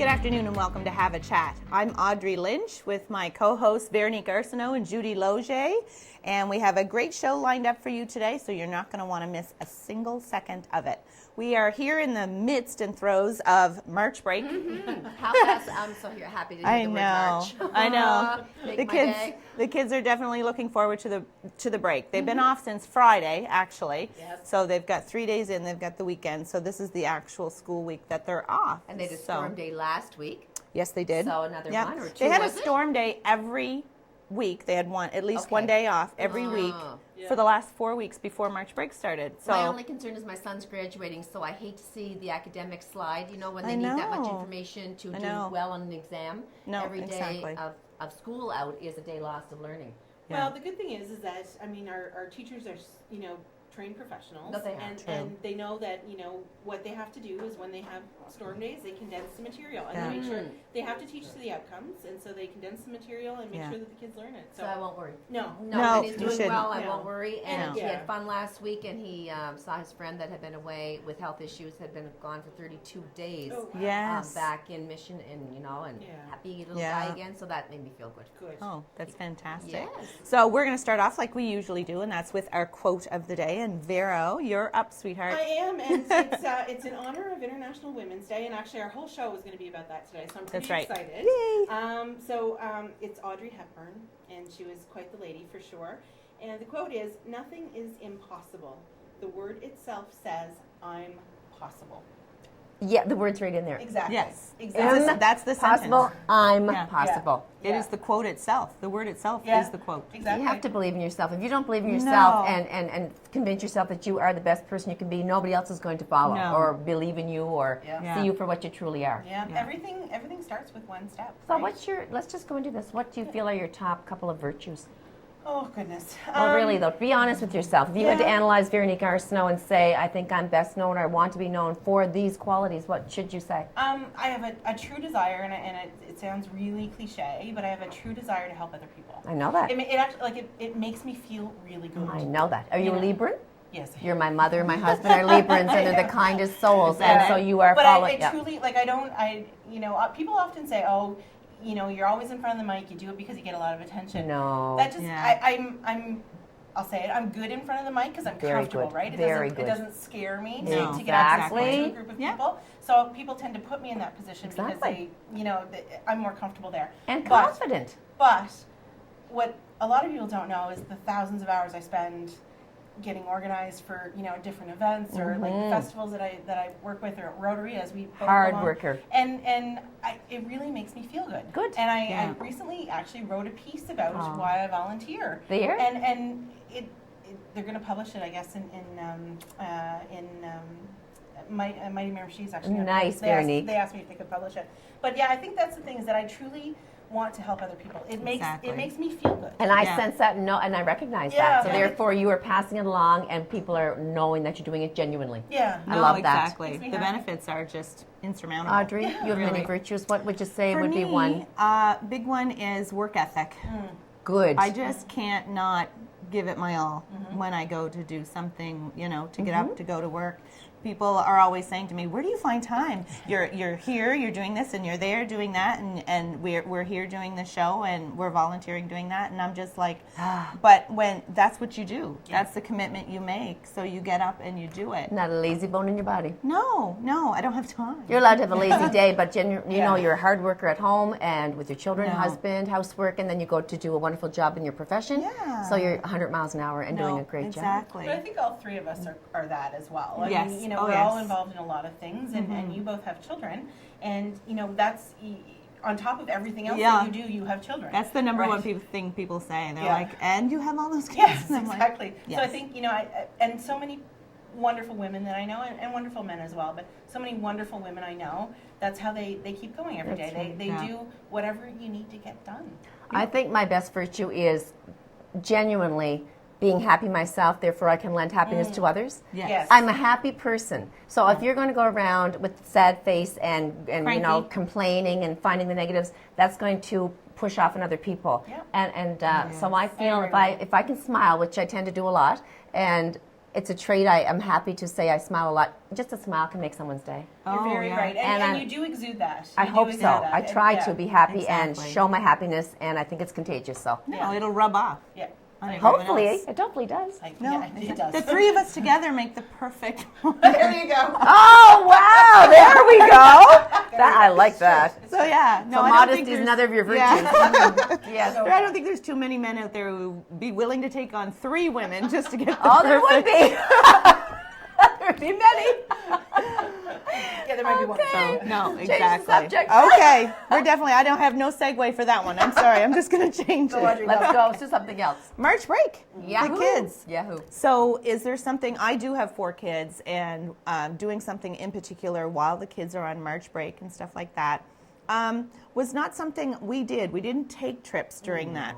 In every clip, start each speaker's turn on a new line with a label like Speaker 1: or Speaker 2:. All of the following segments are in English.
Speaker 1: Good afternoon and welcome to Have a Chat. I'm Audrey Lynch with my co-hosts Veronique Arsenault and Judy Loge, and we have a great show lined up for you today, so you're not going to want to miss a single second of it. We are here in the midst and throes of March break.
Speaker 2: How fast? I'm so happy to do the word March.
Speaker 1: I know.
Speaker 2: Make
Speaker 1: The kids are definitely looking forward to the break. They've been off since Friday, actually.
Speaker 2: Yes.
Speaker 1: So they've got 3 days in. They've got the weekend. So this is the actual school week that they're off.
Speaker 2: And they did a storm day last week.
Speaker 1: Yes, they did.
Speaker 2: So another one or two.
Speaker 1: They had a
Speaker 2: was it?
Speaker 1: storm day every week. They had at least one day off every week for the last 4 weeks before March break started. So
Speaker 2: my only concern is my son's graduating, so I hate to see the academic slide. You know, when they need that much information to do well on an exam. Every day of school out is a day lost of learning.
Speaker 3: Well, the good thing is that I mean our teachers are trained professionals, and they know that what they have to do is when they have storm days, they condense the material and they make sure they have to teach to the outcomes, and so they condense the material and make sure that the kids learn it.
Speaker 2: So I won't worry.
Speaker 3: No,
Speaker 2: and he's doing well. I won't worry. And
Speaker 3: he
Speaker 2: had fun last week, and he saw his friend that had been away with health issues, had been gone for 32 days. Back in Mission, and happy little guy again. So that made me feel good.
Speaker 1: Oh, that's fantastic.
Speaker 2: Yes.
Speaker 1: So we're going to start off like we usually do, and that's with our quote of the day. And Vero, you're up, sweetheart.
Speaker 3: I am, and it's in honor of International Women's Day, and actually our whole show is going to be about that today, so I'm pretty excited.
Speaker 1: Yay!
Speaker 3: It's Audrey Hepburn, and she was quite the lady for sure. And the quote is, "Nothing is impossible. The word itself says, I'm possible."
Speaker 2: Yeah, the word's right in there.
Speaker 3: Exactly.
Speaker 1: Yes.
Speaker 3: Exactly.
Speaker 1: That's the
Speaker 2: Possible,
Speaker 1: sentence.
Speaker 2: I'm possible.
Speaker 1: It is the quote itself. The word itself is the quote.
Speaker 3: Exactly.
Speaker 2: You have to believe in yourself. If you don't believe in yourself and convince yourself that you are the best person you can be, nobody else is going to follow or believe in you or see you for what you truly are.
Speaker 3: Yeah. Everything starts with one step.
Speaker 2: So
Speaker 3: right?
Speaker 2: let's just go into this. What do you feel are your top couple of virtues?
Speaker 3: Oh, goodness.
Speaker 2: Well, really, though, be honest with yourself. If you had to analyze Veronique Arsenault and say, I think I'm best known or I want to be known for these qualities, what should you say?
Speaker 3: I have a true desire, and it sounds really cliche, but I have a true desire to help other people.
Speaker 2: I know that.
Speaker 3: It actually, it makes me feel really good.
Speaker 2: I know that. Are you a Libran?
Speaker 3: Yes.
Speaker 2: You're my mother and my husband are Librans, and they're the kindest souls, and so you are following.
Speaker 3: But I truly, people often say, oh, you're always in front of the mic. You do it because you get a lot of attention.
Speaker 2: No.
Speaker 3: That just, I'll say it. I'm good in front of the mic because I'm comfortable, right? It doesn't scare me to get up to a group of people. So people tend to put me in that position because I'm more comfortable there.
Speaker 2: And confident.
Speaker 3: But what a lot of people don't know is the thousands of hours I spend getting organized for different events or like the festivals that I work with, or at Rotary, as we both
Speaker 2: hard
Speaker 3: belong.
Speaker 2: Worker,
Speaker 3: and it really makes me feel good.
Speaker 2: Good.
Speaker 3: And I recently actually wrote a piece about why I volunteer.
Speaker 2: There.
Speaker 3: And they're going to publish it, I guess, in Mighty Miramichi's actually.
Speaker 2: Nice, Veronique.
Speaker 3: They asked me if they could publish it. But yeah, I think that's the thing, is that I truly want to help other people. It makes me feel good.
Speaker 2: And I sense that and I recognize that. So therefore you are passing it along and people are knowing that you're doing it genuinely.
Speaker 3: Yeah.
Speaker 2: I love that.
Speaker 1: Exactly. The benefits are just insurmountable.
Speaker 2: Audrey, you have many virtues. What would you say would be one?
Speaker 1: Big one is work ethic.
Speaker 2: Good.
Speaker 1: I just can't not give it my all when I go to do something, to get up, to go to work. People are always saying to me, where do you find time? You're here, you're doing this, and you're there doing that, and we're here doing the show, and we're volunteering doing that, and I'm just like, but when that's what you do, that's the commitment you make, so you get up and you do it.
Speaker 2: Not a lazy bone in your body.
Speaker 1: No, I don't have time.
Speaker 2: You're allowed to have a lazy day, but you're a hard worker at home and with your children, husband, housework, and then you go to do a wonderful job in your profession.
Speaker 1: Yeah.
Speaker 2: So you're 100 miles an hour and doing a great job.
Speaker 1: Exactly.
Speaker 3: But I think all three of us are that as well. I mean,
Speaker 1: Oh,
Speaker 3: we're all involved in a lot of things, and you both have children, and that's on top of everything else that you do. You have children.
Speaker 1: That's the number one thing people say. They're like, and you have all those kids.
Speaker 3: Yes, exactly.
Speaker 1: Like,
Speaker 3: so I think and so many wonderful women that I know, and wonderful men as well, but so many wonderful women I know. That's how they keep going every day. They do whatever you need to get done.
Speaker 2: I think my best virtue is genuinely being happy myself, therefore I can lend happiness to others.
Speaker 1: Yes.
Speaker 2: I'm a happy person. So if you're going to go around with sad face and complaining and finding the negatives, that's going to push off on other people.
Speaker 3: Yeah.
Speaker 2: And so I feel if I can smile, which I tend to do a lot, and it's a trait I'm happy to say I smile a lot. Just a smile can make someone's day.
Speaker 3: You're very right. And you do exude that.
Speaker 2: I hope so. I try to be happy and show my happiness, and I think it's contagious. So
Speaker 1: no, it'll rub off.
Speaker 3: Yeah.
Speaker 2: Hopefully, it hopefully does.
Speaker 3: It does.
Speaker 1: The three of us together make the perfect.
Speaker 3: There you go.
Speaker 2: Oh wow! There we go. I like that.
Speaker 1: So yeah,
Speaker 2: no, so modesty is another of your virtues.
Speaker 1: Yeah. Yes. I don't think there's too many men out there who would be willing to take on 3 women just to get the perfect.
Speaker 2: There would be. There'd be many.
Speaker 3: Yeah, there might be one.
Speaker 1: So, no,
Speaker 2: Change
Speaker 1: exactly.
Speaker 2: the subject.
Speaker 1: Okay, we're definitely. I don't have no segue for that one. I'm sorry. I'm just going to change it.
Speaker 2: Let's go to something else.
Speaker 1: March break.
Speaker 2: Yahoo.
Speaker 1: The kids.
Speaker 2: Yahoo.
Speaker 1: So, is there something? I do have 4 kids, and doing something in particular while the kids are on March break and stuff like that was not something we did. We didn't take trips during that.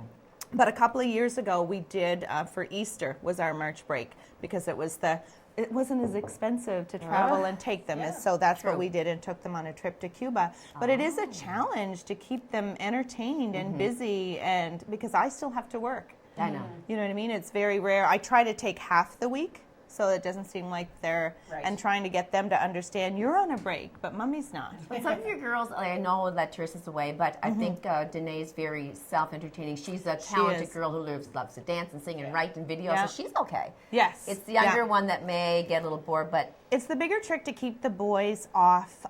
Speaker 1: But a couple of years ago, we did for Easter was our March break because it wasn't as expensive to travel and take them. So that's what we did and took them on a trip to Cuba. But it is a challenge to keep them entertained and busy, and because I still have to work.
Speaker 2: I know.
Speaker 1: You know what I mean? It's very rare. I try to take half the week so it doesn't seem like they're, and trying to get them to understand you're on a break, but mommy's not.
Speaker 2: But some of your girls, I know that Teresa's away, but I think Danae's very self-entertaining. She's a talented girl who loves to dance and sing and write and video, so she's okay.
Speaker 1: Yes.
Speaker 2: It's the younger one that may get a little bored, but...
Speaker 1: It's the bigger trick to keep the boys off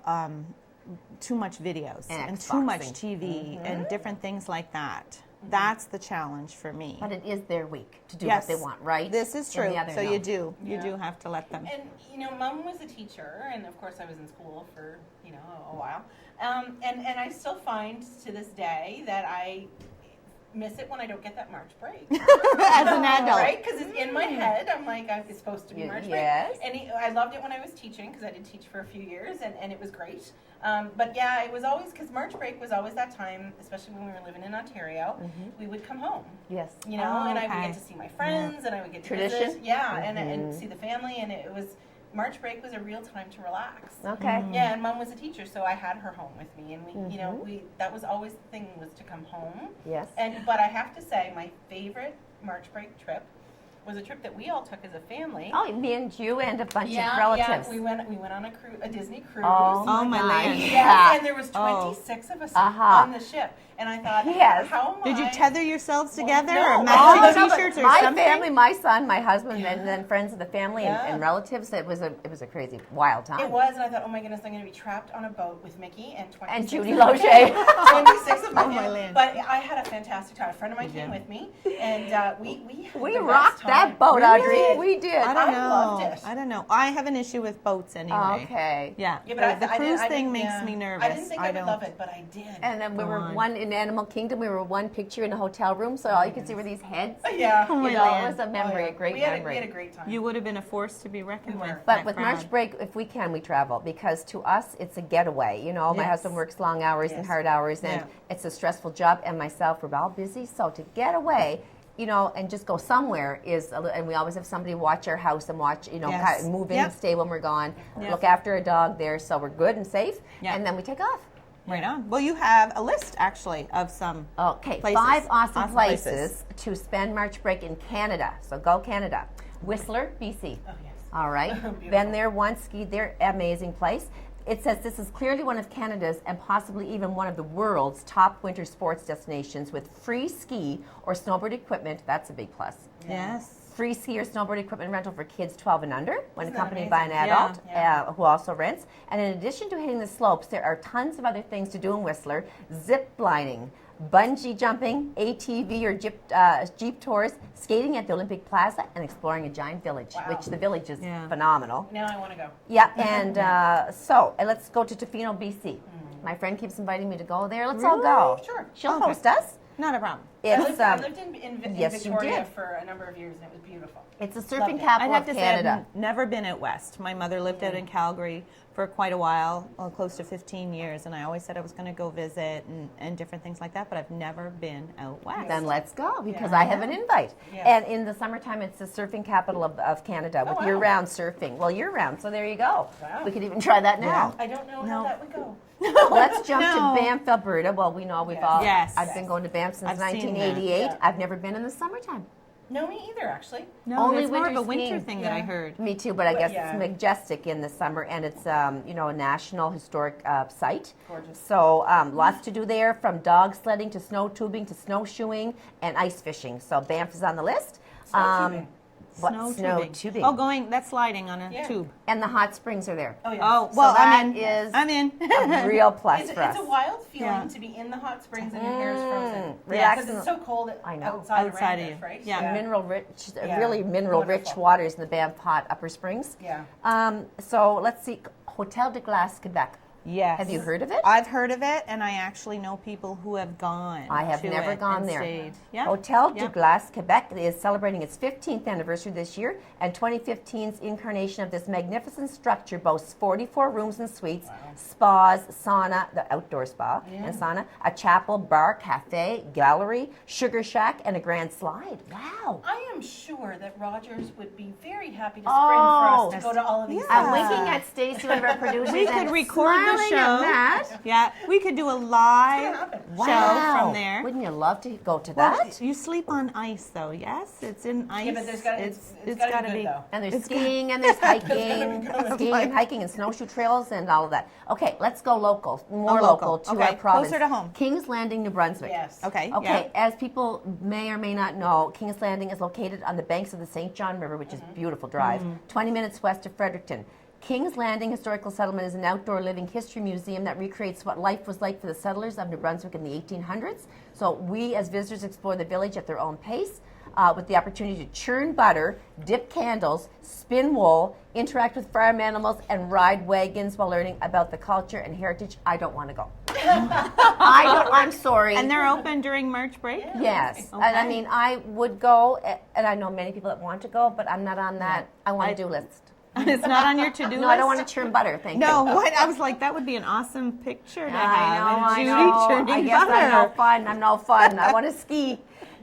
Speaker 1: too much videos and too much TV and different things like that. That's the challenge for me.
Speaker 2: But it is their week to do what they want, right?
Speaker 1: This is true. So you do have to let them.
Speaker 3: And Mom was a teacher, and of course I was in school for a while. And I still find to this day that I miss it when I don't get that March break.
Speaker 1: As an adult.
Speaker 3: Right? Because it's in my head. I'm like, it's supposed to be March break. And I loved it when I was teaching, because I did teach for a few years, and it was great. But yeah, it was always, because March break was always that time, especially when we were living in Ontario, we would come home.
Speaker 2: Yes.
Speaker 3: And I would get to see my friends, and I would get to visit. Yeah, and see the family, and it was... March break was a real time to relax.
Speaker 2: Okay.
Speaker 3: Yeah, and Mom was a teacher, so I had her home with me, and we that was always the thing, was to come home.
Speaker 2: Yes.
Speaker 3: But I have to say, my favorite March break trip was a trip that we all took as a family.
Speaker 2: Oh, me and you and a bunch of relatives.
Speaker 3: Yeah, we went on a Disney cruise.
Speaker 1: Oh my land.
Speaker 3: Yes, and there was 26 of us on the ship. And I thought, how am I?
Speaker 1: Did you tether yourselves together or matching t-shirts or something?
Speaker 2: My family, my son, my husband, and then friends of the family and relatives. It was a crazy, wild time.
Speaker 3: It was, and I thought, oh my goodness, I'm going to be trapped on a boat with Mickey and 26
Speaker 2: and Judy Loche.
Speaker 3: 26 of my family. But I had a fantastic time. A friend of mine came with me, and we
Speaker 2: rocked that boat, Audrey. We did.
Speaker 1: I
Speaker 3: loved it.
Speaker 1: I don't know. I have an issue with boats anyway.
Speaker 2: Okay.
Speaker 1: Yeah. But the cruise thing makes me nervous.
Speaker 3: I didn't think I would love it, but I did.
Speaker 2: And then we were in Animal Kingdom. We were one picture in a hotel room, so all you could see were these heads.
Speaker 3: Yeah.
Speaker 2: It was a memory, a great memory.
Speaker 3: We had a great time.
Speaker 1: You would have been a force to be reckoned with.
Speaker 2: But with March break, if we can, we travel, because to us, it's a getaway. My husband works long hours and hard hours, and it's a stressful job, and myself, we're all busy, so to get away, and just go somewhere and we always have somebody watch our house and watch, move in and stay when we're gone, look after a dog there, so we're good and safe, and then we take off.
Speaker 1: Right on. Well, you have a list, actually, of some places.
Speaker 2: 5 awesome places to spend March break in Canada. So go Canada. Whistler, BC.
Speaker 3: Oh, yes.
Speaker 2: All right. Been there once, skied there. Amazing place. It says this is clearly one of Canada's and possibly even one of the world's top winter sports destinations with free ski or snowboard equipment. That's a big plus.
Speaker 1: Yes.
Speaker 2: Free ski or snowboard equipment rental for kids 12 and under when accompanied by an adult who also rents. And in addition to hitting the slopes, there are tons of other things to do in Whistler. Zip lining, bungee jumping, ATV or Jeep tours, skating at the Olympic Plaza, and exploring a giant village, which the village is phenomenal.
Speaker 3: Now I want to go.
Speaker 2: Yeah, and so let's go to Tofino, BC. My friend keeps inviting me to go there. Let's all go.
Speaker 3: Sure.
Speaker 2: She'll host us.
Speaker 1: Not a problem.
Speaker 3: I lived in Victoria for a number of years, and it was beautiful.
Speaker 2: It's the surfing capital of Canada.
Speaker 1: Say I've never been out west. My mother lived out in Calgary for quite a while, close to 15 years, and I always said I was going to go visit and different things like that, but I've never been out west.
Speaker 2: Then let's go, because I have an invite. And in the summertime, it's the surfing capital of Canada with year-round surfing. Well, year-round, so there you go. Wow. We could even try that now.
Speaker 3: I don't know how that would go.
Speaker 2: Let's jump to Banff, Alberta. Well, we know we've all.
Speaker 1: Yes.
Speaker 2: I've been going to Banff since 1988. I've never been in the summertime.
Speaker 3: No, me either, actually.
Speaker 1: No,
Speaker 2: Only
Speaker 1: it's more of
Speaker 2: winter
Speaker 1: a winter
Speaker 2: skiing.
Speaker 1: thing that I heard.
Speaker 2: Me too, but I guess
Speaker 3: yeah.
Speaker 2: it's majestic in the summer, and it's a national historic site.
Speaker 3: Gorgeous.
Speaker 2: So lots to do there, from dog sledding to snow tubing to snowshoeing and ice fishing. So Banff is on the list.
Speaker 3: Snow tubing.
Speaker 2: Snow tubing.
Speaker 1: Oh, that's sliding on a tube.
Speaker 2: And the hot springs are there.
Speaker 3: Oh, yeah.
Speaker 1: Oh,
Speaker 2: So
Speaker 1: well,
Speaker 2: that
Speaker 1: I'm in.
Speaker 2: is
Speaker 1: I'm in.
Speaker 2: a real plus for us.
Speaker 3: It's a wild feeling
Speaker 1: Yeah.
Speaker 3: to be in the hot springs and your hair is frozen.
Speaker 2: Relaxing.
Speaker 3: Because it's so cold
Speaker 2: I know.
Speaker 3: outside
Speaker 1: Outside
Speaker 3: around
Speaker 1: of you.
Speaker 3: us, right?
Speaker 1: Yeah.
Speaker 2: Mineral rich,
Speaker 3: Yeah.
Speaker 2: really mineral rich
Speaker 3: Wonderful.
Speaker 2: waters in the Banff hot upper springs.
Speaker 3: Yeah.
Speaker 2: So let's see, Hotel de Glace, Quebec.
Speaker 1: Yes.
Speaker 2: Have you heard of it?
Speaker 1: I've heard of it, and I actually know people who have gone.
Speaker 2: I have
Speaker 1: to
Speaker 2: never
Speaker 1: it
Speaker 2: gone
Speaker 1: and
Speaker 2: there.
Speaker 1: Stayed. Yeah.
Speaker 2: Hotel de
Speaker 1: Yeah.
Speaker 2: Glace, Quebec is celebrating its 15th anniversary this year, and 2015's incarnation of this magnificent structure boasts 44 rooms and suites, spas, sauna, the outdoor spa and sauna, a chapel, bar, cafe, gallery, sugar shack, and a grand slide. Wow.
Speaker 3: I am sure that Rogers would be very happy to spring for us to go to all of these.
Speaker 2: I'm winking at Stacy, one of our producers.
Speaker 1: We could
Speaker 2: and
Speaker 1: record the
Speaker 2: smiling
Speaker 1: show.
Speaker 2: at Matt.
Speaker 1: Yeah, we could do a live
Speaker 3: happen.
Speaker 1: show from there.
Speaker 2: Wouldn't you love to go to
Speaker 1: Well,
Speaker 2: that?
Speaker 1: you sleep on ice, though. Yes, it's in ice.
Speaker 3: Yeah, but there's got
Speaker 1: it's
Speaker 3: to be good, though.
Speaker 2: And there's skiing and there's hiking, skiing and hiking and snowshoe trails and all of that. Okay, let's go local, more local to
Speaker 1: Okay,
Speaker 2: our province.
Speaker 1: closer to home.
Speaker 2: Kings Landing, New Brunswick.
Speaker 3: Yes.
Speaker 1: Okay.
Speaker 2: Okay,
Speaker 1: Yeah.
Speaker 2: as people may or may not know, Kings Landing is located on the banks of the St. John River, which is a beautiful drive, 20 minutes west of Fredericton. Kings Landing Historical Settlement is an outdoor living history museum that recreates what life was like for the settlers of New Brunswick in the 1800s. So we, as visitors, explore the village at their own pace, with the opportunity to churn butter, dip candles, spin wool, interact with farm animals, and ride wagons while learning about the culture and heritage. I don't want to go. I'm sorry.
Speaker 1: And they're open during March break?
Speaker 2: Yes.
Speaker 1: Okay.
Speaker 2: And I mean, I would go, and I know many people that want to go, but I'm not on that I want to do list.
Speaker 1: It's not on your to-do list?
Speaker 2: No, I don't want to churn butter, thank you.
Speaker 1: No, what? I was like, that would be an awesome picture to have.
Speaker 2: I
Speaker 1: Judy
Speaker 2: know.
Speaker 1: churning
Speaker 2: I guess
Speaker 1: butter.
Speaker 2: I'm no fun. I want to ski.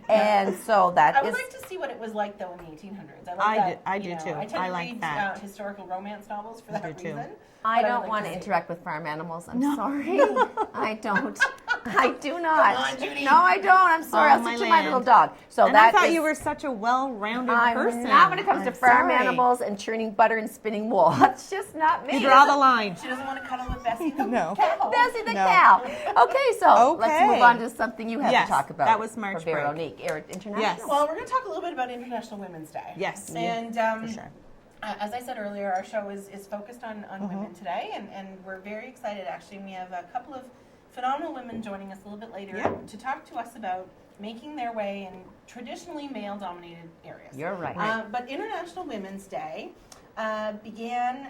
Speaker 2: And so that
Speaker 3: I would
Speaker 2: is...
Speaker 3: like to see what it was like, though, in the 1800s.
Speaker 1: I do too.
Speaker 3: I tend
Speaker 1: I
Speaker 3: to
Speaker 1: like
Speaker 3: read
Speaker 1: that.
Speaker 3: historical romance novels for that
Speaker 1: do too.
Speaker 3: reason.
Speaker 2: I
Speaker 3: but
Speaker 2: don't
Speaker 3: would
Speaker 2: want
Speaker 3: like
Speaker 2: to
Speaker 3: see.
Speaker 2: interact with farm animals. I'm sorry. I don't. I do not.
Speaker 3: Come on, Judy.
Speaker 2: No, I don't. I'm sorry.
Speaker 1: Oh,
Speaker 2: I'll
Speaker 1: my
Speaker 2: stick to my
Speaker 1: land.
Speaker 2: little dog. So
Speaker 1: And
Speaker 2: that
Speaker 1: I thought
Speaker 2: is-
Speaker 1: you were such a well-rounded
Speaker 2: I'm
Speaker 1: person.
Speaker 2: not when it comes to
Speaker 1: I'm
Speaker 2: farm
Speaker 1: sorry.
Speaker 2: animals and churning butter and spinning wool. That's just not me.
Speaker 1: You draw the line.
Speaker 3: She doesn't want to cuddle with Bessie the
Speaker 1: No.
Speaker 3: cow.
Speaker 2: Bessie the
Speaker 1: No.
Speaker 2: cow. Okay, so let's
Speaker 1: Okay.
Speaker 2: move on to something you have
Speaker 1: Yes,
Speaker 2: to talk about.
Speaker 1: that was March
Speaker 2: for
Speaker 1: break.
Speaker 2: Veronique, International.
Speaker 1: Yes.
Speaker 3: Well, we're going to talk a little bit about International Women's Day.
Speaker 1: Yes.
Speaker 3: And
Speaker 1: For sure.
Speaker 3: as I said earlier, our show is focused on women today, and we're very excited, actually. We have a couple of phenomenal women joining us a little bit later to talk to us about making their way in traditionally male-dominated areas.
Speaker 2: You're right.
Speaker 3: But International Women's Day began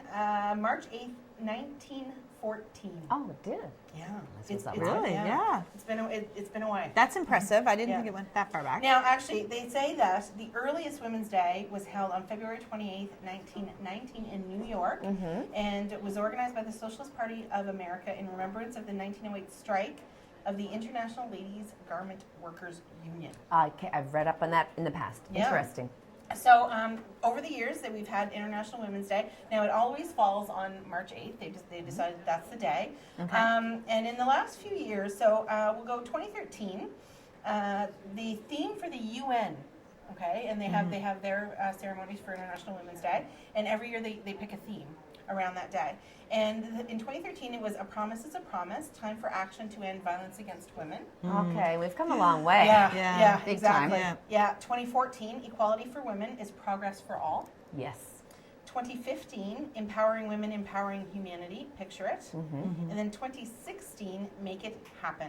Speaker 3: March 8th, 1914.
Speaker 2: Oh, it did.
Speaker 3: Yeah.
Speaker 2: It's
Speaker 1: Really? Yeah.
Speaker 3: It's been a while.
Speaker 1: That's impressive. I didn't
Speaker 3: Yeah.
Speaker 1: think it went that far back.
Speaker 3: Now, actually, they say that the earliest Women's Day was held on February 28th, 1919 in New York, and it was organized by the Socialist Party of America in remembrance of the 1908 strike of the International Ladies Garment Workers Union.
Speaker 2: I've read up on that in the past.
Speaker 3: Yeah.
Speaker 2: Interesting.
Speaker 3: So, over the years that we've had International Women's Day, now it always falls on March 8th. They decided that's the day.
Speaker 1: Okay.
Speaker 3: And in the last few years, so we'll go 2013, the theme for the UN, okay, and they have their ceremonies for International Women's Day, and every year they pick a theme around that day. And in 2013, it was A Promise is a Promise, Time for Action to End Violence Against Women.
Speaker 2: Okay, we've come a long way.
Speaker 3: Yeah,
Speaker 2: Big
Speaker 3: exactly.
Speaker 2: time.
Speaker 3: Yeah, 2014, Equality for Women is Progress for All.
Speaker 2: Yes.
Speaker 3: 2015, Empowering Women, Empowering Humanity, picture it. And then 2016, Make It Happen.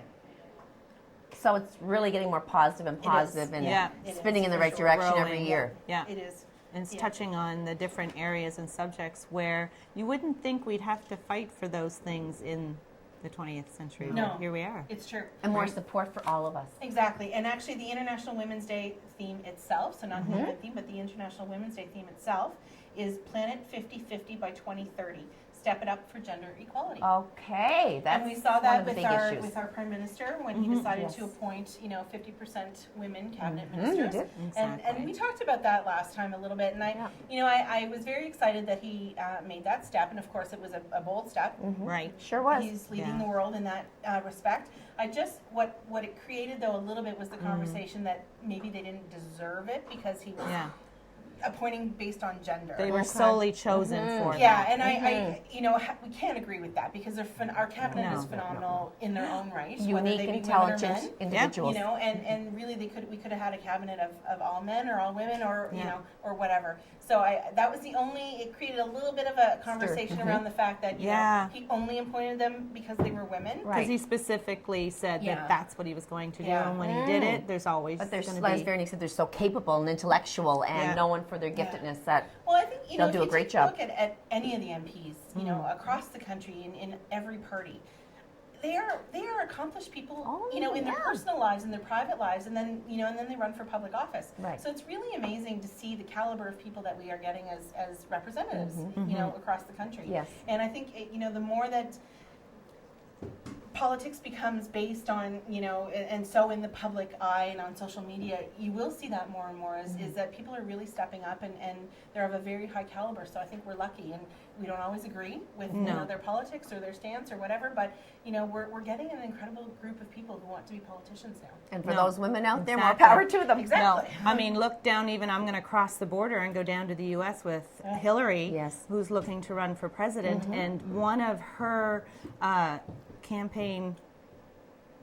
Speaker 2: So it's really getting more positive and and
Speaker 1: Yeah.
Speaker 2: spinning in the
Speaker 3: for
Speaker 2: right
Speaker 3: sure.
Speaker 2: direction every
Speaker 1: Growing.
Speaker 2: year.
Speaker 1: Yeah.
Speaker 3: It is.
Speaker 1: And it's
Speaker 3: Yeah.
Speaker 1: touching on the different areas and subjects where you wouldn't think we'd have to fight for those things in the 20th century.
Speaker 3: No.
Speaker 1: But here we are.
Speaker 3: It's true.
Speaker 2: And more support for all of us.
Speaker 3: Exactly. And actually, the International Women's Day theme itself, so not the UN theme, but the International Women's Day theme itself, is Planet 50-50 by 2030. step it up for gender equality.
Speaker 2: Okay, that's
Speaker 3: and we saw
Speaker 2: one
Speaker 3: that
Speaker 2: of the
Speaker 3: with
Speaker 2: big
Speaker 3: our
Speaker 2: issues.
Speaker 3: with our prime minister when he decided to appoint 50% women cabinet ministers.
Speaker 2: He did.
Speaker 3: And we talked about that last time a little bit, and I was very excited that he made that step, and of course it was a bold step.
Speaker 1: Right.
Speaker 2: Sure was.
Speaker 3: He's leading the world in that respect. I just what it created though a little bit was the conversation that maybe they didn't deserve it because he was appointing based on gender.
Speaker 1: They were solely chosen for
Speaker 3: yeah,
Speaker 1: that.
Speaker 3: and I we can't agree with that because our cabinet is phenomenal in their own right.
Speaker 2: Unique,
Speaker 3: whether they be
Speaker 2: intelligent
Speaker 3: women or men,
Speaker 2: individuals.
Speaker 3: And really we could have had a cabinet of all men or all women or or whatever. So that was it created a little bit of a conversation around the fact that he only appointed them because they were women.
Speaker 1: Because he specifically said that that's what he was going to do, and when he did it, there's always
Speaker 2: But there's,
Speaker 1: going to
Speaker 2: as
Speaker 1: be.
Speaker 2: Veronique said, they're so capable and intellectual and known for their giftedness that
Speaker 3: well, I think
Speaker 2: they'll
Speaker 3: if
Speaker 2: do
Speaker 3: you
Speaker 2: a great
Speaker 3: take
Speaker 2: job.
Speaker 3: Look at any of the MPs, across the country in every party. They are accomplished people, in their personal lives and their private lives, and then and then they run for public office.
Speaker 2: Right.
Speaker 3: So it's really amazing to see the caliber of people that we are getting as representatives, across the country.
Speaker 2: Yes.
Speaker 3: And I think the more that politics becomes based on, and so in the public eye and on social media, you will see that more and more is that people are really stepping up and they're of a very high caliber. So I think we're lucky, and we don't always agree with their politics or their stance or whatever, but we're getting an incredible group of people who want to be politicians now.
Speaker 2: And for those women out there, more power to them.
Speaker 3: Exactly.
Speaker 1: No, I mean, look down. Even I'm going to cross the border and go down to the U.S. with Hillary, who's looking to run for president, and one of her campaign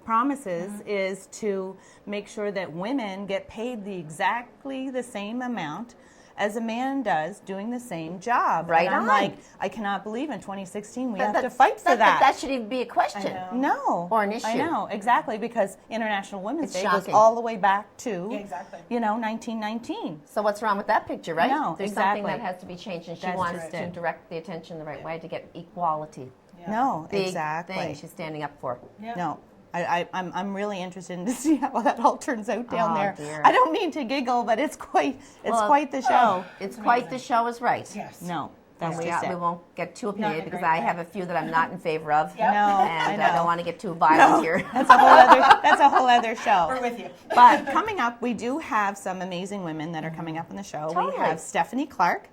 Speaker 1: promises is to make sure that women get paid exactly the same amount as a man does doing the same job.
Speaker 2: Right
Speaker 1: and I'm
Speaker 2: on.
Speaker 1: like, I cannot believe in 2016 we have to fight for that.
Speaker 2: That should even be a question.
Speaker 1: No.
Speaker 2: Or an issue.
Speaker 1: I know, exactly, because International Women's Day
Speaker 2: shocking.
Speaker 1: goes all the way back to,
Speaker 3: 1919.
Speaker 1: So
Speaker 2: what's wrong with that picture, right?
Speaker 1: No,
Speaker 2: There's
Speaker 1: exactly.
Speaker 2: something that has to be changed, and she wants to direct the attention the right way to get equality.
Speaker 1: No,
Speaker 2: Big
Speaker 1: exactly.
Speaker 2: thing she's standing up for.
Speaker 1: No. I'm really interested to see how that all turns out down there.
Speaker 2: Dear.
Speaker 1: I don't mean to giggle, but it's quite the show.
Speaker 2: It's quite the show is right.
Speaker 3: Yes.
Speaker 1: No, that's
Speaker 2: We
Speaker 1: just it.
Speaker 2: won't get too opinionated because I have a few that I'm not in favor of.
Speaker 3: Yep.
Speaker 1: No,
Speaker 2: And I
Speaker 1: know.
Speaker 2: don't want to get too violent here.
Speaker 1: That's a whole other show.
Speaker 3: We're with you.
Speaker 1: But coming up, we do have some amazing women that are coming up on the show.
Speaker 2: Totally.
Speaker 1: We have Stephanie Clark,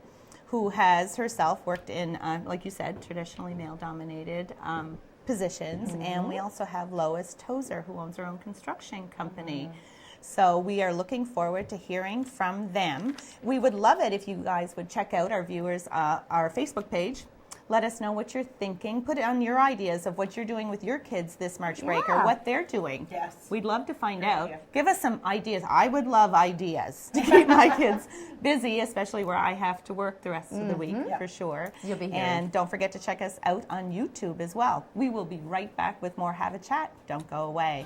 Speaker 1: who has herself worked in, like you said, traditionally male-dominated positions. And we also have Lois Tozer, who owns her own construction company. So we are looking forward to hearing from them. We would love it if you guys would check out our viewers, our Facebook page. Let us know what you're thinking. Put it on your ideas of what you're doing with your kids this March break or what they're doing.
Speaker 3: Yes.
Speaker 1: We'd love to find out. Give us some ideas. I would love ideas to keep my kids busy, especially where I have to work the rest of the week for sure.
Speaker 2: You'll be here.
Speaker 1: And don't forget to check us out on YouTube as well. We will be right back with more Have a Chat. Don't go away.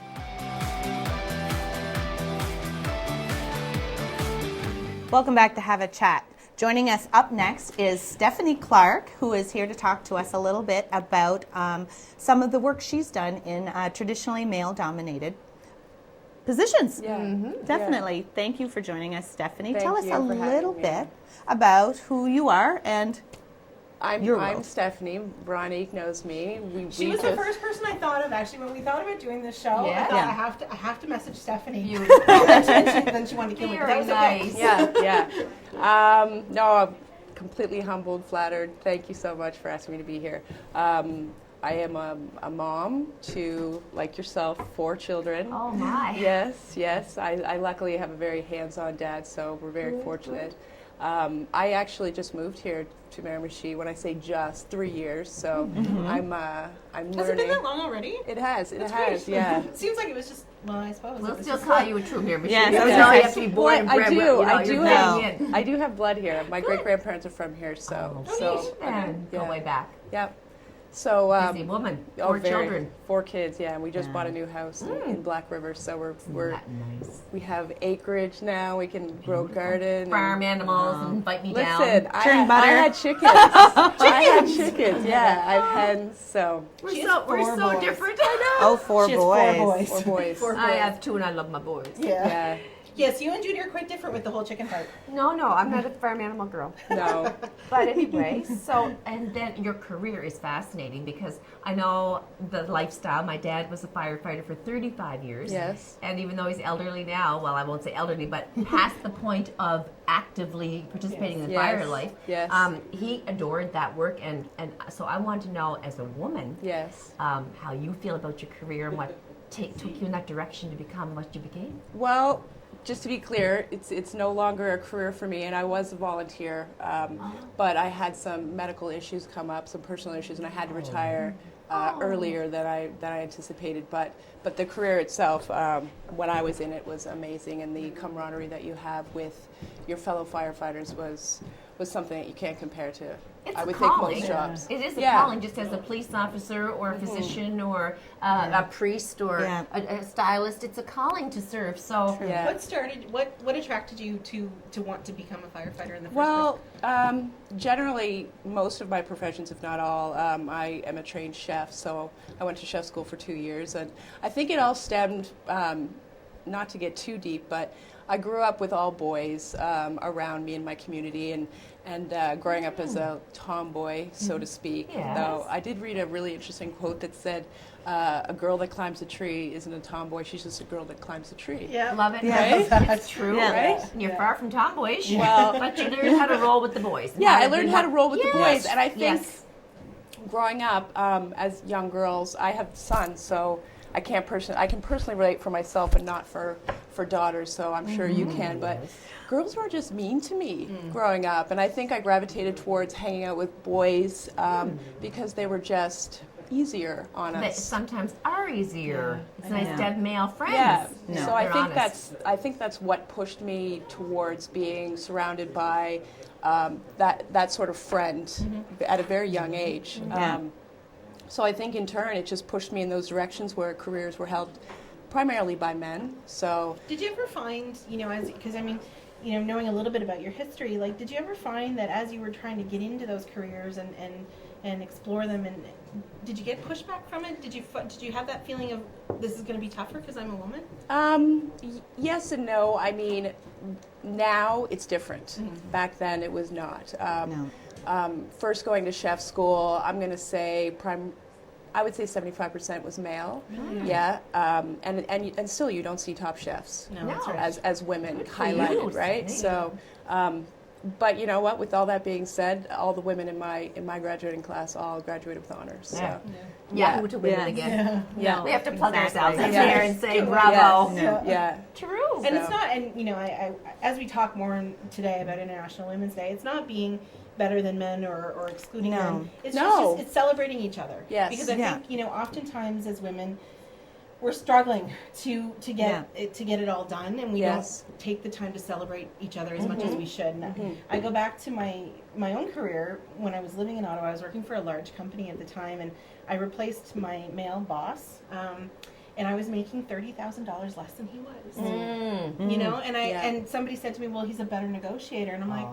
Speaker 1: Welcome back to Have a Chat. Joining us up next is Stephanie Clark, who is here to talk to us a little bit about some of the work she's done in traditionally male-dominated positions. Definitely. Thank you for joining us, Stephanie. Tell us a little bit about who you are and
Speaker 4: I'm Stephanie. Veronique knows me.
Speaker 3: She was the first person I thought of actually when we thought about doing this show. I thought I have to message Stephanie. Then she wanted to kill me. But that was
Speaker 2: nice.
Speaker 3: okay.
Speaker 4: No, I'm completely humbled, flattered. Thank you so much for asking me to be here. I am a mom to, like yourself, 4 children.
Speaker 2: Oh my.
Speaker 4: Yes. I luckily have a very hands-on dad, so we're very fortunate. I actually just moved here to Miramichi. When I say just, 3 years, so I'm learning.
Speaker 3: Has it been that long already?
Speaker 4: It has.
Speaker 3: That's
Speaker 4: has.
Speaker 3: great.
Speaker 4: Yeah.
Speaker 3: It seems like it was just. Well, I suppose.
Speaker 2: We'll still call you a true Miramichi.
Speaker 1: Yes,
Speaker 2: You
Speaker 1: okay.
Speaker 2: have to be born and bred.
Speaker 4: I do have blood here. My great-grandparents are from here, so.
Speaker 2: Go way back.
Speaker 4: Yep. So
Speaker 2: Busy woman. 4 children.
Speaker 4: 4 kids, yeah. And we just bought a new house in Black River, so we're
Speaker 2: nice.
Speaker 4: we have acreage now. We can grow garden.
Speaker 2: Farm animals and bite me down.
Speaker 4: Listen,
Speaker 1: Churn butter.
Speaker 4: I had chickens. I had chickens. Yeah, I have hens. So
Speaker 2: We're so different. I know.
Speaker 1: Oh, 4
Speaker 3: She has
Speaker 1: boys.
Speaker 3: 4 boys.
Speaker 4: 4 boys.
Speaker 2: I have 2 and I love my boys.
Speaker 3: Yeah. Yes, you and Judy are quite different with the whole chicken part.
Speaker 2: No, I'm not a farm animal girl.
Speaker 4: No.
Speaker 2: But anyway, so, and then your career is fascinating because I know the lifestyle. My dad was a firefighter for 35 years.
Speaker 4: Yes.
Speaker 2: And even though he's elderly now, well, I won't say elderly, but past the point of actively participating in the fire life, he adored that work. And so I want to know, as a woman, how you feel about your career and what took you in that direction to become what you became.
Speaker 4: Well, just to be clear, it's no longer a career for me, and I was a volunteer, but I had some medical issues come up, some personal issues, and I had to retire earlier than I anticipated. But the career itself, when I was in it, was amazing, and the camaraderie that you have with your fellow firefighters was something that you can't compare to.
Speaker 2: It's
Speaker 4: I would
Speaker 2: a
Speaker 4: think
Speaker 2: calling.
Speaker 4: most jobs.
Speaker 2: It is a calling, just as a police officer or a physician or a priest or a stylist. It's a calling to serve. So,
Speaker 3: what attracted you to want to become a firefighter in the first
Speaker 4: place? Generally, most of my professions, if not all, I am a trained chef. So I went to chef school for 2 years, and I think it all stemmed, not to get too deep, but I grew up with all boys around me in my community, and growing up as a tomboy, so to speak. Though I did read a really interesting quote that said, "A girl that climbs a tree isn't a tomboy; she's just a girl that climbs a tree."
Speaker 3: Yeah,
Speaker 2: love it.
Speaker 4: Right?
Speaker 2: It's true,
Speaker 4: right?
Speaker 2: You're far from tomboyish.
Speaker 4: Well,
Speaker 2: but you learned how to roll with the boys.
Speaker 4: I learned how to roll with the boys, and I think growing up as young girls, I have sons, so I can personally relate for myself and not for daughters, so I'm sure you can, but girls were just mean to me growing up, and I think I gravitated towards hanging out with boys because they were just easier on us.
Speaker 2: They sometimes are easier. It's nice to have male friends.
Speaker 4: Yeah. So I think that's what pushed me towards being surrounded by that sort of friend at a very young age. So I think in turn it just pushed me in those directions where careers were held primarily by men. So
Speaker 3: did you ever find, because I mean, knowing a little bit about your history, like, did you ever find that as you were trying to get into those careers and explore them, and did you get pushback from it? Did you have that feeling of this is going to be tougher because I'm a woman?
Speaker 4: Yes and no. I mean, now it's different. Back then it was not. First going to chef school, I'm going to say I would say 75% was male. And still you don't see top chefs as women highlighted, right? So, but you know what? With all that being said, all the women in my graduating class all graduated with honors. So.
Speaker 2: Yahoo to women again. We have to plug ourselves in there and say bravo. True.
Speaker 3: And it's not. And I as we talk more today about International Women's Day, it's not being better than men or excluding men. It's just it's celebrating each other.
Speaker 4: Yes.
Speaker 3: Because I think oftentimes as women we're struggling to get it all done, and we don't take the time to celebrate each other as much as we should. And I go back to my own career. When I was living in Ottawa, I was working for a large company at the time, and I replaced my male boss. And I was making $30,000 less than he was. And somebody said to me, "Well, he's a better negotiator," and I'm like,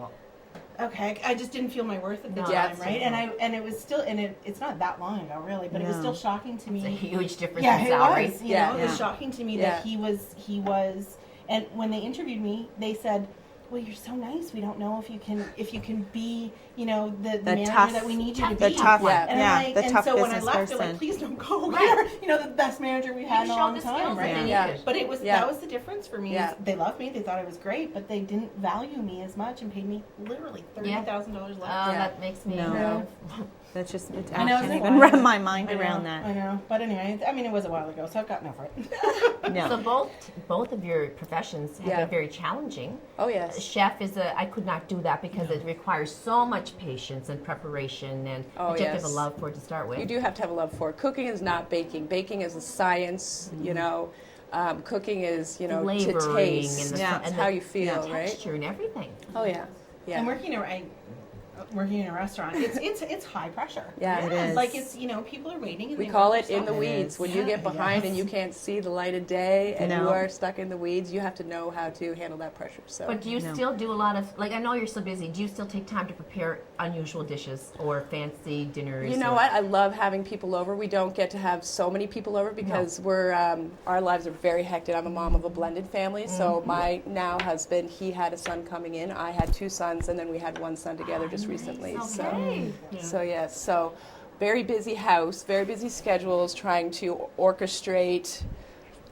Speaker 3: okay, I just didn't feel my worth at the time, right? And it was still, it's not that long ago, really, but it was still shocking to me.
Speaker 2: It's a huge difference in salary.
Speaker 3: It was. It was shocking to me that he was. And when they interviewed me, they said, "Well, you're so nice. We don't know if you can be, the manager
Speaker 1: tough,
Speaker 3: that we need you to be."
Speaker 1: The tough,
Speaker 3: and so when I left,
Speaker 1: person.
Speaker 3: they're like, "Please don't go. You're the best manager we had in a long time, right?" But it was that was the difference for me. They loved me. They thought I was great, but they didn't value me as much and paid me literally $30,000 less.
Speaker 2: Oh, that makes me
Speaker 1: That's just, I can't even wrap my mind around that.
Speaker 3: I know. But anyway, I mean, it was a while ago, so I've gotten over it.
Speaker 2: So both of your professions have been very challenging.
Speaker 4: Oh, yes.
Speaker 2: Chef I could not do that because it requires so much patience and preparation, and you have to have a love for it to start with.
Speaker 4: You do have to have a love for it. Cooking is not baking. Baking is a science, cooking is,
Speaker 2: flavoring
Speaker 4: to taste.
Speaker 2: And
Speaker 4: how you feel,
Speaker 2: texture
Speaker 4: right?
Speaker 2: and everything.
Speaker 4: Oh, yeah.
Speaker 3: I'm working working in a restaurant, it's high pressure.
Speaker 4: Yeah,
Speaker 1: it is.
Speaker 3: Like it's people are waiting. And
Speaker 4: We
Speaker 3: they
Speaker 4: call
Speaker 3: want
Speaker 4: it
Speaker 3: their
Speaker 4: in the
Speaker 3: stuff.
Speaker 4: weeds. When you get behind and you can't see the light of day and you are stuck in the weeds, you have to know how to handle that pressure. So.
Speaker 2: But do you still do a lot of, like, I know you're so busy, do you still take time to prepare unusual dishes or fancy dinners?
Speaker 4: You know what? I love having people over. We don't get to have so many people over because we're our lives are very hectic. I'm a mom of a blended family, so my now husband, he had a son coming in. I had 2 sons, and then we had 1 son together just recently. So yes, so very busy house, very busy schedules, trying to orchestrate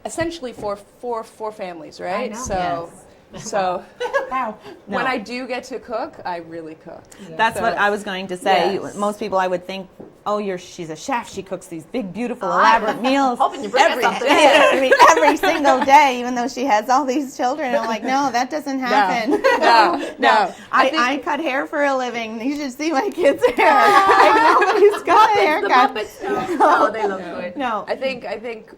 Speaker 4: essentially for four families, right?
Speaker 2: I know.
Speaker 4: So. So
Speaker 3: Wow.
Speaker 4: when I do get to cook, I really cook.
Speaker 1: That's what I was going to say.
Speaker 4: Yes.
Speaker 1: Most people, I would think, oh, she's a chef. She cooks these big, beautiful, elaborate meals
Speaker 2: Hoping you bring us something.
Speaker 1: every single day, even though she has all these children. And I'm like, no, that doesn't happen.
Speaker 4: No.
Speaker 1: I cut hair for a living. You should see my kids' hair. Like, nobody's got a haircut.
Speaker 2: No, they look good.
Speaker 1: No.
Speaker 4: I think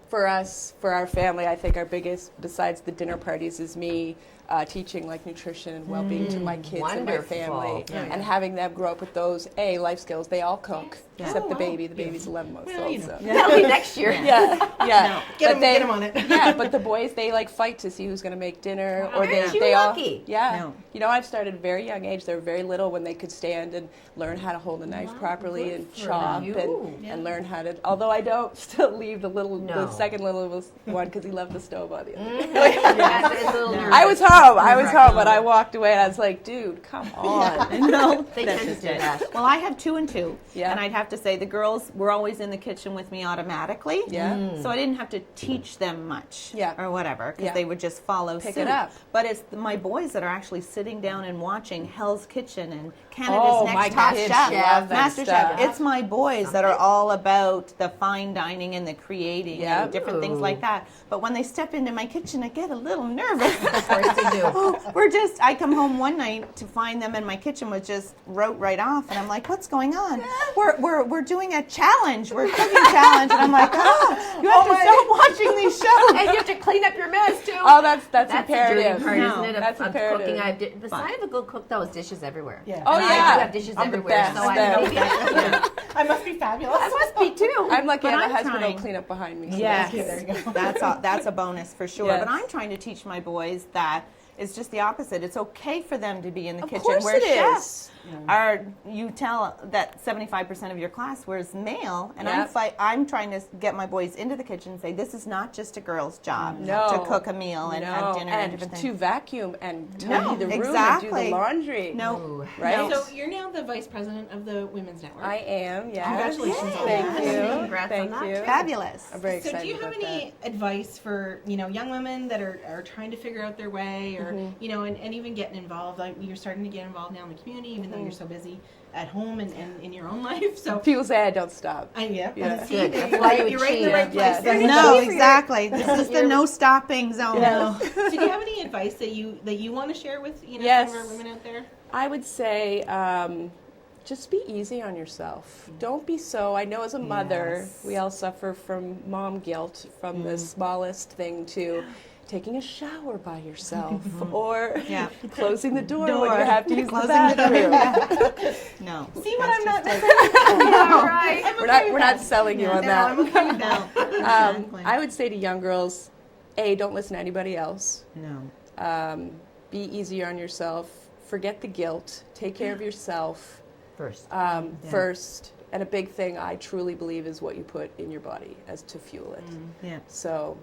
Speaker 4: for us, for our family, I think our biggest, besides the dinner parties, is me teaching like nutrition and well-being to my kids and my family, and having them grow up with those life skills. They all cook, except the baby. The baby's 11 months old. So.
Speaker 2: That'll be next year.
Speaker 4: Yeah.
Speaker 3: Get them on it.
Speaker 4: Yeah, but the boys, they like fight to see who's going to make dinner, or
Speaker 2: Aren't you
Speaker 4: they all.
Speaker 2: lucky?
Speaker 4: Yeah.
Speaker 1: No.
Speaker 4: You know, I've started at a very young age. They were very little when they could stand and learn how to hold a knife properly and chop and learn how to. Although I don't still leave the second littlest one because he left the stove on the other day. I was home, but I walked away and I was like, dude, come on.
Speaker 1: No.
Speaker 2: They tend to do that.
Speaker 1: Well, I have 2 and 2,
Speaker 4: Yeah.
Speaker 1: and I'd have to say the girls were always in the kitchen with me automatically.
Speaker 4: Yeah.
Speaker 1: So I didn't have to teach them much, or whatever, because
Speaker 4: Yeah.
Speaker 1: they would just follow
Speaker 4: Pick
Speaker 1: suit.
Speaker 4: it up.
Speaker 1: But it's my boys that are actually sitting down and watching Hell's Kitchen and Canada's
Speaker 4: Oh, my
Speaker 1: Next Top
Speaker 4: kids
Speaker 1: Chef,
Speaker 4: love that
Speaker 1: Master
Speaker 4: stuff.
Speaker 1: Chef. It's my boys that are all about the fine dining and the creating and different things like that. But when they step into my kitchen, I get a little nervous.
Speaker 2: Of course they do.
Speaker 1: I come home one night to find them in my kitchen was just wrote right off, and I'm like, what's going on? We're doing a challenge. We're cooking challenge, and I'm like, you have to stop watching these shows.
Speaker 2: And you have to clean up your mess too.
Speaker 4: Oh, that's
Speaker 2: the
Speaker 4: imperative.
Speaker 2: dirty part, isn't it?
Speaker 4: That's
Speaker 2: of
Speaker 4: imperative.
Speaker 2: cooking. The sign of a good cook, though, is dishes everywhere.
Speaker 3: Yeah.
Speaker 4: Oh,
Speaker 2: And
Speaker 4: yeah.
Speaker 2: I do have dishes
Speaker 4: I'm the
Speaker 2: everywhere.
Speaker 4: best.
Speaker 2: So I
Speaker 3: I must be fabulous.
Speaker 2: I must be too.
Speaker 4: I'm lucky
Speaker 1: But
Speaker 4: my
Speaker 1: I'm
Speaker 4: husband
Speaker 1: trying.
Speaker 4: will clean up behind me. So
Speaker 1: Yes,
Speaker 3: there you go.
Speaker 1: that's a bonus for sure.
Speaker 4: Yes.
Speaker 1: But I'm trying to teach my boys that it's just the opposite. It's okay for them to be in the kitchen.
Speaker 4: course
Speaker 1: Where
Speaker 4: it
Speaker 1: chefs are, you tell that 75% of your class wears male, and I'm trying to get my boys into the kitchen and say this is not just a girl's job to cook a meal and have dinner and different
Speaker 4: to
Speaker 1: things.
Speaker 4: vacuum and tidy the room and do
Speaker 1: exactly.
Speaker 4: the laundry.
Speaker 1: No,
Speaker 4: Right?
Speaker 3: So you're now the vice president of the Women's Network.
Speaker 4: I am, yeah.
Speaker 3: Congratulations on
Speaker 4: Thank
Speaker 3: that.
Speaker 4: you.
Speaker 2: Congrats
Speaker 4: Thank
Speaker 2: on that,
Speaker 4: you.
Speaker 2: too.
Speaker 1: fabulous.
Speaker 4: I'm very excited
Speaker 3: So do you have
Speaker 4: about
Speaker 3: any advice for young women that are trying to figure out their way, or and even getting involved? Like you're starting to get involved now in the community, even though you're so busy at home and in your own life. So
Speaker 4: that. People say I don't stop.
Speaker 3: yeah. See,
Speaker 2: Good.
Speaker 3: you're
Speaker 2: That's why you
Speaker 3: you're right in the
Speaker 2: achieve.
Speaker 3: right place.
Speaker 4: Yes.
Speaker 1: No, exactly. This is the no stopping zone.
Speaker 3: So do you have any advice that you want to share with
Speaker 4: Yes.
Speaker 3: some of our women out there?
Speaker 4: I would say just be easy on yourself. Don't be so. I know as a mother, we all suffer from mom guilt, from the smallest thing to taking a shower by yourself or closing the door when you have to use the bathroom.
Speaker 1: No.
Speaker 3: See what I'm not missing?
Speaker 4: We're not selling you on that.
Speaker 3: I'm okay with that.
Speaker 1: Exactly.
Speaker 4: I would say to young girls, don't listen to anybody else.
Speaker 1: No.
Speaker 4: Be easier on yourself. Forget the guilt. Take care of yourself first. And a big thing I truly believe is what you put in your body as to fuel it.
Speaker 1: Yeah.
Speaker 4: So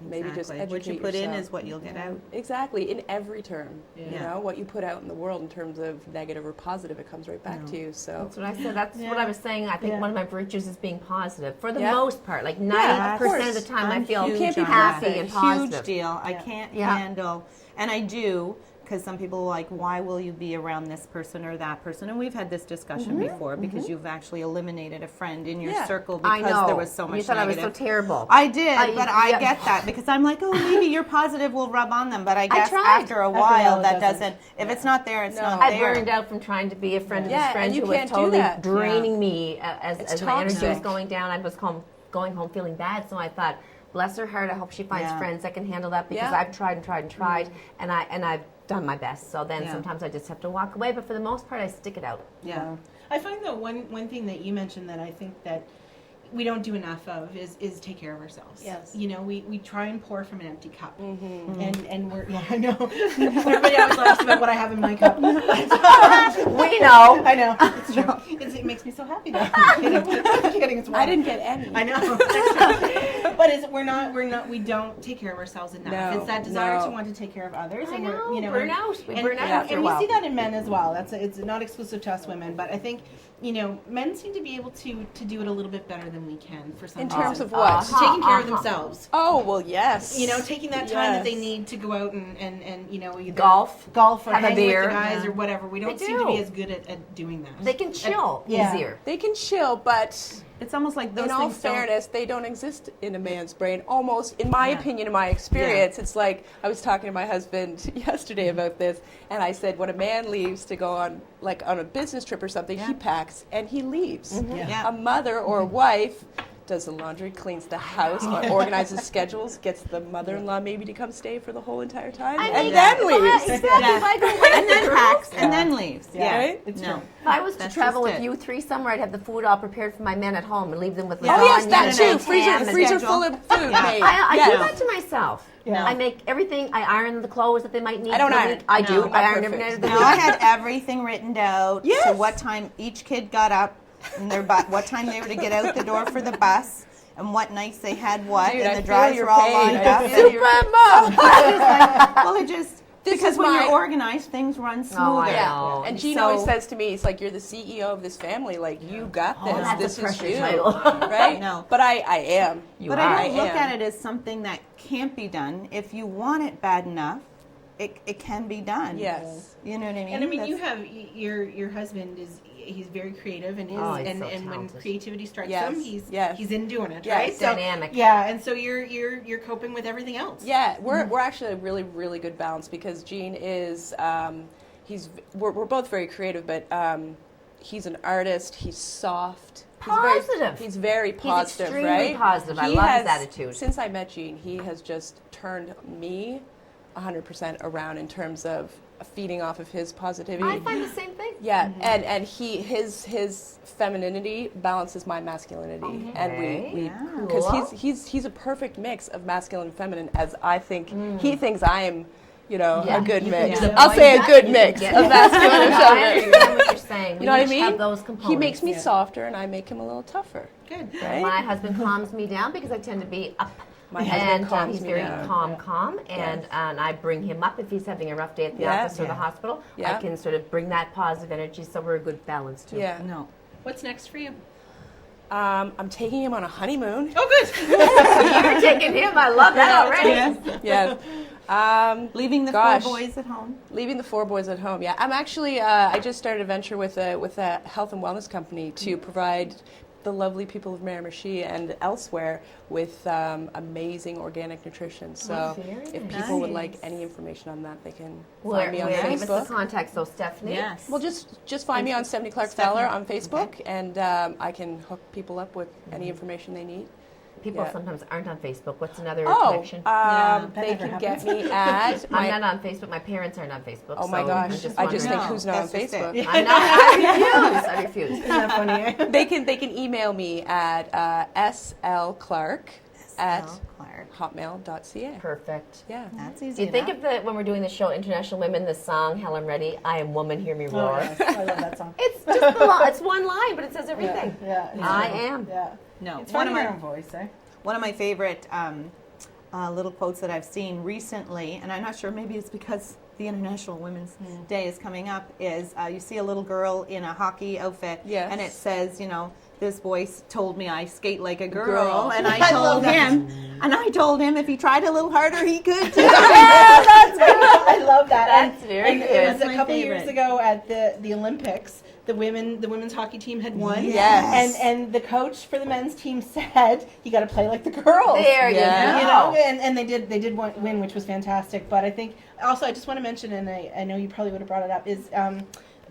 Speaker 4: maybe just educate
Speaker 1: what you put in
Speaker 4: yourself.
Speaker 1: is what you'll get out.
Speaker 4: Exactly, in every term.
Speaker 1: Yeah.
Speaker 4: You know, what you put out in the world in terms of negative or positive, it comes right back to you. So
Speaker 2: That's what I said. That's what I was saying. I think one of my virtues is being positive for the
Speaker 4: Yeah.
Speaker 2: most part. Like
Speaker 4: Yeah, of
Speaker 2: 90% of the
Speaker 4: course.
Speaker 2: time, I
Speaker 1: I'm
Speaker 2: feel
Speaker 1: huge on
Speaker 2: happy
Speaker 1: that.
Speaker 2: and positive.
Speaker 1: Huge deal. I can't
Speaker 2: Yeah.
Speaker 1: handle, and I do, because some people are like, why will you be around this person or that person? And we've had this discussion before because you've actually eliminated a friend in your
Speaker 4: Yeah.
Speaker 1: circle
Speaker 2: I
Speaker 1: because
Speaker 2: know.
Speaker 1: there was so much
Speaker 2: You thought
Speaker 1: negative.
Speaker 2: I was so terrible.
Speaker 1: I did, but I
Speaker 2: yeah.
Speaker 1: get that because I'm like, oh, maybe your positive will rub on them. But I guess
Speaker 2: tried.
Speaker 1: after a while,
Speaker 3: it
Speaker 1: that
Speaker 3: doesn't.
Speaker 1: doesn't. If it's not there, it's not
Speaker 2: I
Speaker 1: there.
Speaker 2: burned out from trying to be a friend of
Speaker 4: Yeah,
Speaker 2: this friend
Speaker 4: and you
Speaker 2: who was
Speaker 4: can't do
Speaker 2: totally
Speaker 4: that.
Speaker 2: draining me as
Speaker 4: It's
Speaker 2: my energy was
Speaker 4: toxic.
Speaker 2: going down. I was going home feeling bad, so I thought, bless her heart, I hope she finds
Speaker 1: Yeah.
Speaker 2: friends that can handle that because
Speaker 4: Yeah.
Speaker 2: I've tried and tried and tried, and I've done my best. So then sometimes I just have to walk away, but for the most part, I stick it out.
Speaker 1: Yeah.
Speaker 3: I find that one thing that you mentioned that I think that we don't do enough of is take care of ourselves.
Speaker 4: Yes.
Speaker 3: You know, we try and pour from an empty cup.
Speaker 2: Mm-hmm.
Speaker 3: And we're, I know. Everybody always laughs about what I have in my cup.
Speaker 2: We know.
Speaker 3: I know. It's true. It makes me so happy though. I'm kidding. It's
Speaker 4: I didn't get any.
Speaker 3: I know. But we don't take care of ourselves enough.
Speaker 4: No,
Speaker 3: It's that desire to want to take care of others.
Speaker 2: I
Speaker 3: and
Speaker 2: know,
Speaker 3: we're, you know,
Speaker 2: burn out. We burn out after
Speaker 3: and
Speaker 2: a
Speaker 3: we
Speaker 2: while.
Speaker 3: see that in men as well. It's not exclusive to us women, but I think, you know, men seem to be able to do it a little bit better than we can for some
Speaker 4: In
Speaker 3: reason.
Speaker 4: terms of what?
Speaker 3: Taking care of themselves.
Speaker 4: Oh, well, yes.
Speaker 3: You know, taking that time that they
Speaker 4: Yes.
Speaker 3: need to go out and you know, either
Speaker 2: Golf
Speaker 3: or
Speaker 2: have a
Speaker 3: hang
Speaker 2: beer.
Speaker 3: with the guys or whatever. We don't
Speaker 2: They
Speaker 3: seem to be
Speaker 2: do.
Speaker 3: as good at doing that.
Speaker 2: They can chill
Speaker 3: yeah.
Speaker 2: easier.
Speaker 4: They can chill, but
Speaker 1: It's almost like those
Speaker 4: in all
Speaker 1: things don't.
Speaker 4: fairness, they don't exist in a man's brain. Almost, in my opinion, in my experience, it's like I was talking to my husband yesterday about this, and I said, when a man leaves to go on a business trip or something, he packs and he leaves.
Speaker 1: Yeah.
Speaker 4: A mother or a wife does the laundry, cleans the house, organizes schedules, gets the mother-in-law maybe to come stay for the whole entire time, and then leaves.
Speaker 2: Exactly. If I go with
Speaker 1: And then
Speaker 2: the
Speaker 1: packs
Speaker 2: girls,
Speaker 1: and then leaves. Yeah.
Speaker 4: Right?
Speaker 3: It's
Speaker 1: No.
Speaker 3: true.
Speaker 2: if I was to
Speaker 1: That's
Speaker 2: travel
Speaker 1: just
Speaker 2: with
Speaker 1: it.
Speaker 2: you 3 somewhere, I'd have the food all prepared for my men at home and leave them with
Speaker 4: Oh yes,
Speaker 2: lasagna
Speaker 4: that
Speaker 2: and
Speaker 4: too.
Speaker 2: ham and-
Speaker 4: Freezer
Speaker 1: schedule.
Speaker 4: full of food. made.
Speaker 2: I
Speaker 4: Yeah.
Speaker 2: do that to myself.
Speaker 3: Yeah.
Speaker 2: I make everything. I iron the clothes that they might need.
Speaker 4: I don't
Speaker 2: for the
Speaker 4: iron.
Speaker 2: week. I
Speaker 4: No,
Speaker 2: do.
Speaker 4: I'm
Speaker 2: I
Speaker 4: not
Speaker 2: iron every night
Speaker 4: perfect.
Speaker 2: of the
Speaker 1: No,
Speaker 2: week.
Speaker 1: I had everything written out to
Speaker 4: Yes.
Speaker 1: what time each kid got up and what time they were to get out the door for the bus and what nights they had what
Speaker 4: Dude,
Speaker 1: and
Speaker 4: I
Speaker 1: the
Speaker 4: feel
Speaker 1: drives
Speaker 4: your
Speaker 1: were all
Speaker 4: pain.
Speaker 1: lined
Speaker 4: I
Speaker 1: up.
Speaker 4: feel
Speaker 1: And
Speaker 4: your-
Speaker 1: well, it just
Speaker 4: This
Speaker 1: because
Speaker 4: is
Speaker 1: when
Speaker 4: my-
Speaker 1: you're organized, things run smoother.
Speaker 2: Oh, I
Speaker 4: Yeah.
Speaker 2: know.
Speaker 4: And Gene
Speaker 1: So-
Speaker 4: always says to me, he's like, you're the CEO of this family. Like, you got this.
Speaker 2: that's a
Speaker 4: this is
Speaker 2: pressure
Speaker 4: you.
Speaker 2: title.
Speaker 4: Right?
Speaker 1: No.
Speaker 4: But I am.
Speaker 1: But
Speaker 2: are.
Speaker 1: I don't look
Speaker 4: am.
Speaker 1: at it as something that can't be done. If you want it bad enough, it can be done.
Speaker 4: Yes.
Speaker 1: You know what I mean?
Speaker 3: And I mean,
Speaker 1: That's-
Speaker 3: you have your husband he's very creative and
Speaker 2: Oh, he's
Speaker 3: and
Speaker 2: so
Speaker 3: when
Speaker 2: talented.
Speaker 3: creativity strikes
Speaker 4: Yes,
Speaker 3: him,
Speaker 4: yes.
Speaker 3: he's in doing it,
Speaker 4: Yes.
Speaker 3: right? So,
Speaker 2: Dynamic.
Speaker 3: yeah, and so you're coping with everything else.
Speaker 4: Yeah, we're actually a really, really good balance because Gene is, we're both very creative, but he's an artist, he's soft.
Speaker 2: Positive.
Speaker 4: He's very positive,
Speaker 2: extremely
Speaker 4: right?
Speaker 2: positive. I love his attitude.
Speaker 4: Since I met Gene, he has just turned me 100% around in terms of feeding off of his positivity.
Speaker 2: I find the same thing.
Speaker 4: Yeah, and his femininity balances my masculinity, and we
Speaker 1: Yeah.
Speaker 4: because
Speaker 2: Cool.
Speaker 4: he's a perfect mix of masculine and feminine, as I think he thinks I am,
Speaker 2: Yeah.
Speaker 4: a good
Speaker 2: You
Speaker 4: mix.
Speaker 2: can-
Speaker 4: I'll say a good
Speaker 2: you
Speaker 4: mix
Speaker 2: can
Speaker 4: of
Speaker 2: get-
Speaker 4: masculine and
Speaker 2: I
Speaker 4: feminine.
Speaker 2: understand what you're saying. We
Speaker 4: You know what I
Speaker 2: each
Speaker 4: mean?
Speaker 2: have those components.
Speaker 4: He makes me softer, and I make him a little tougher.
Speaker 3: Good.
Speaker 4: Right?
Speaker 2: My husband calms me down because I tend to be up.
Speaker 4: My husband
Speaker 2: and
Speaker 4: calms
Speaker 2: he's
Speaker 4: me
Speaker 2: very
Speaker 4: down.
Speaker 2: calm, and I bring him up if he's having a rough day at the
Speaker 4: Yeah.
Speaker 2: office or the hospital.
Speaker 4: Yeah.
Speaker 2: I can sort of bring that positive energy, so we're a good balance too.
Speaker 4: Yeah.
Speaker 1: No.
Speaker 3: What's next for you?
Speaker 4: I'm taking him on a honeymoon.
Speaker 3: Oh, good.
Speaker 2: You're taking him. I love that already.
Speaker 4: Yes.
Speaker 1: Leaving the
Speaker 4: Gosh.
Speaker 1: 4 boys at home.
Speaker 4: Leaving the 4 boys at home. Yeah, I'm actually. I just started a venture with a health and wellness company to provide the lovely people of Miramichi and elsewhere with amazing organic nutrition. So
Speaker 2: very
Speaker 4: if people would
Speaker 1: nice.
Speaker 4: like any information on that, they can
Speaker 2: Where,
Speaker 4: find me on
Speaker 2: give us
Speaker 4: Facebook.
Speaker 2: the contact, so Stephanie.
Speaker 1: Yes.
Speaker 4: Well, just find me on Stephanie Clark
Speaker 1: Stephanie.
Speaker 4: Feller on Facebook, and I can hook people up with any information they need.
Speaker 2: People
Speaker 4: Yeah.
Speaker 2: sometimes aren't on Facebook. What's another
Speaker 4: Oh,
Speaker 2: connection?
Speaker 3: that
Speaker 4: they
Speaker 3: never
Speaker 4: can get me at
Speaker 2: I'm
Speaker 4: my.
Speaker 2: not on Facebook. My parents aren't on Facebook.
Speaker 4: Oh my
Speaker 2: so
Speaker 4: gosh!
Speaker 2: I'm just
Speaker 4: I just think
Speaker 2: wondering.
Speaker 4: who's not on
Speaker 1: that's just it.
Speaker 4: Facebook.
Speaker 2: I'm not. I refuse.
Speaker 3: Isn't that funny?
Speaker 4: They can email me at slclark@hotmail.ca.
Speaker 2: Perfect.
Speaker 4: Yeah.
Speaker 1: That's easy.
Speaker 2: Do you think
Speaker 1: enough.
Speaker 2: of when we're doing the show International Women, the song Helen Reddy, I am woman, hear me roar.
Speaker 3: I love that song.
Speaker 2: It's just it's one line, but it says everything.
Speaker 3: Yeah.
Speaker 2: I am.
Speaker 3: Yeah.
Speaker 1: No.
Speaker 3: It's
Speaker 1: One
Speaker 3: finding
Speaker 1: of
Speaker 3: your
Speaker 1: my
Speaker 3: own voice, eh?
Speaker 1: One of my favorite little quotes that I've seen recently, and I'm not sure, maybe it's because the International Women's Day is coming up, is you see a little girl in a hockey outfit,
Speaker 4: Yes.
Speaker 1: and it says, this voice told me I skate like a girl,
Speaker 4: Girl.
Speaker 1: and I
Speaker 3: I
Speaker 1: told
Speaker 3: love that.
Speaker 1: him, if he tried a little harder, he could too.
Speaker 3: I love that.
Speaker 2: That's very
Speaker 3: and
Speaker 2: good.
Speaker 3: It was
Speaker 1: That's
Speaker 3: a
Speaker 1: my
Speaker 3: couple
Speaker 1: favorite.
Speaker 3: years ago at the Olympics. The women's hockey team had won.
Speaker 1: Yes.
Speaker 3: And the coach for the men's team said, "You got to play like the girls."
Speaker 2: There
Speaker 4: Yeah.
Speaker 2: you
Speaker 3: You
Speaker 2: go.
Speaker 3: know, and they did win, which was fantastic. But I think also I just want to mention, and I know you probably would have brought it up, is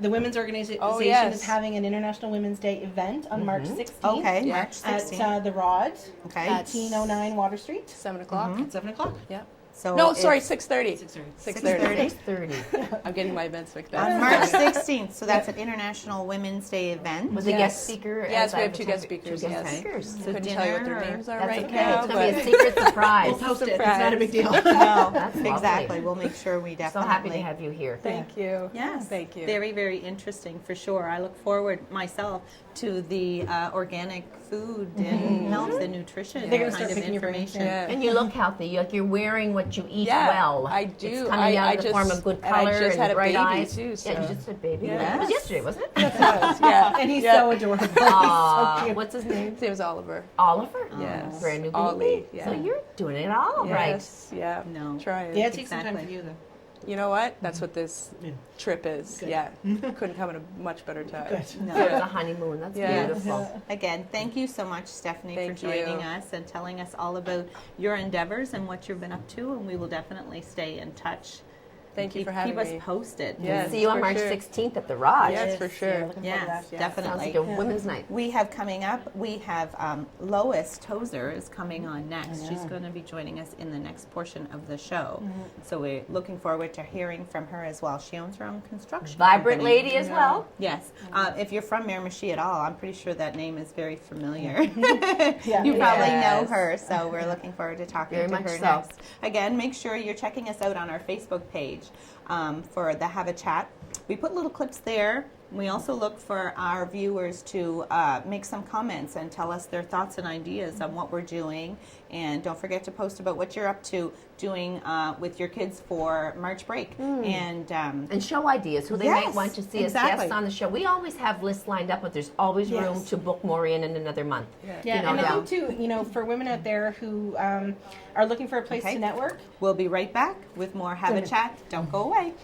Speaker 3: the women's organization
Speaker 4: Oh, yes.
Speaker 3: is having an International Women's Day event on March 16th.
Speaker 1: Okay,
Speaker 4: Yeah.
Speaker 1: March 16th.
Speaker 3: At the Rod,
Speaker 1: Okay.
Speaker 3: 1809 Water Street
Speaker 4: 7 o'clock.
Speaker 3: at 7 o'clock.
Speaker 4: Yeah.
Speaker 1: So
Speaker 4: No,
Speaker 1: it's
Speaker 4: sorry, 6:30.
Speaker 1: 6:30.
Speaker 2: 6:30.
Speaker 4: I'm getting my events mixed up.
Speaker 1: On March 16th. So that's an International Women's Day event.
Speaker 2: Was a guest speaker?
Speaker 4: Yes,
Speaker 2: as
Speaker 4: we have 2 guest
Speaker 2: advertising?
Speaker 4: speakers.
Speaker 2: Two guest
Speaker 4: Yes.
Speaker 2: speakers.
Speaker 1: So
Speaker 4: Couldn't tell you what their
Speaker 1: dinner or-
Speaker 4: names are
Speaker 2: That's
Speaker 4: right
Speaker 2: okay.
Speaker 4: now.
Speaker 2: It's going to be a secret surprise.
Speaker 3: Post it. It's not a big deal.
Speaker 1: No,
Speaker 2: That's lovely.
Speaker 1: exactly. We'll make sure we
Speaker 2: So
Speaker 1: definitely.
Speaker 2: happy to have you here.
Speaker 4: Thank you.
Speaker 1: Yes,
Speaker 4: Thank you.
Speaker 1: Very, very interesting for sure. I look forward myself to the organic food and health and nutrition
Speaker 3: They're gonna
Speaker 1: kind
Speaker 3: start
Speaker 1: of
Speaker 3: picking your brain.
Speaker 1: information.
Speaker 4: Yeah.
Speaker 2: And you look healthy. You're wearing what you eat
Speaker 4: Yeah,
Speaker 2: well.
Speaker 4: I do.
Speaker 2: It's coming out in the form of good
Speaker 4: and I
Speaker 2: color
Speaker 4: just
Speaker 2: and
Speaker 4: had a
Speaker 2: bright
Speaker 4: baby
Speaker 2: eyes.
Speaker 4: too. So.
Speaker 2: Yeah, you just had baby.
Speaker 4: Yeah.
Speaker 2: It was yesterday, wasn't it?
Speaker 4: yeah.
Speaker 3: And he's
Speaker 4: Yeah.
Speaker 3: so adorable.
Speaker 2: Aw,
Speaker 3: so cute.
Speaker 2: what's his name?
Speaker 4: His name was Oliver.
Speaker 2: Oliver.
Speaker 4: Yes.
Speaker 2: Brand new
Speaker 4: Ollie,
Speaker 2: baby.
Speaker 4: yeah.
Speaker 2: So you're doing it all right.
Speaker 4: Yes. Yeah.
Speaker 1: No.
Speaker 4: Trying.
Speaker 3: Yeah, it takes some time
Speaker 1: Exactly.
Speaker 3: for you, though.
Speaker 4: You know what? That's what this
Speaker 3: Yeah.
Speaker 4: trip is.
Speaker 3: Good.
Speaker 4: Yeah. Couldn't come at a much better time.
Speaker 3: Good.
Speaker 2: So
Speaker 1: No.
Speaker 2: it's a honeymoon. That's
Speaker 4: Yeah.
Speaker 2: beautiful.
Speaker 1: Again, thank you so much, Stephanie,
Speaker 4: Thank
Speaker 1: for joining
Speaker 4: you.
Speaker 1: us and telling us all about your endeavors and what you've been up to. And we will definitely stay in touch.
Speaker 4: Thank you for having
Speaker 1: Keep
Speaker 4: me.
Speaker 1: us posted.
Speaker 4: Yes,
Speaker 2: See you on
Speaker 4: for
Speaker 2: March
Speaker 4: sure.
Speaker 2: 16th at the Raj.
Speaker 4: Yes, for sure.
Speaker 3: looking forward to
Speaker 1: Yes,
Speaker 3: that.
Speaker 4: Yeah.
Speaker 2: Sounds
Speaker 1: definitely.
Speaker 2: like a women's night.
Speaker 1: We have coming up, we have Lois Tozer is coming on next. She's going to be joining us in the next portion of the show. So we're looking forward to hearing from her as well. She owns her own construction
Speaker 2: Vibrant
Speaker 1: company.
Speaker 2: lady as well.
Speaker 1: Yes. If you're from Miramichi at all, I'm pretty sure that name is very familiar.
Speaker 3: Yeah.
Speaker 1: You probably know
Speaker 2: Yes.
Speaker 1: her, so we're looking forward to talking
Speaker 2: Very
Speaker 1: to
Speaker 2: much
Speaker 1: her
Speaker 2: so.
Speaker 1: next. Again, make sure you're checking us out on our Facebook page for the Have a Chat. We put little clips there. We also look for our viewers to make some comments and tell us their thoughts and ideas on what we're doing. And don't forget to post about what you're up to doing with your kids for March break. And
Speaker 2: And show ideas who they might
Speaker 1: Yes,
Speaker 2: want to see as
Speaker 1: exactly.
Speaker 2: guests on the show. We always have lists lined up, but there's always room
Speaker 1: Yes.
Speaker 2: to book more in another month.
Speaker 3: Yeah,
Speaker 2: You know,
Speaker 3: and I
Speaker 2: down.
Speaker 3: think too, for women out there who are looking for a place
Speaker 1: Okay.
Speaker 3: to network,
Speaker 1: we'll be right back with more Have a Chat. Don't go away.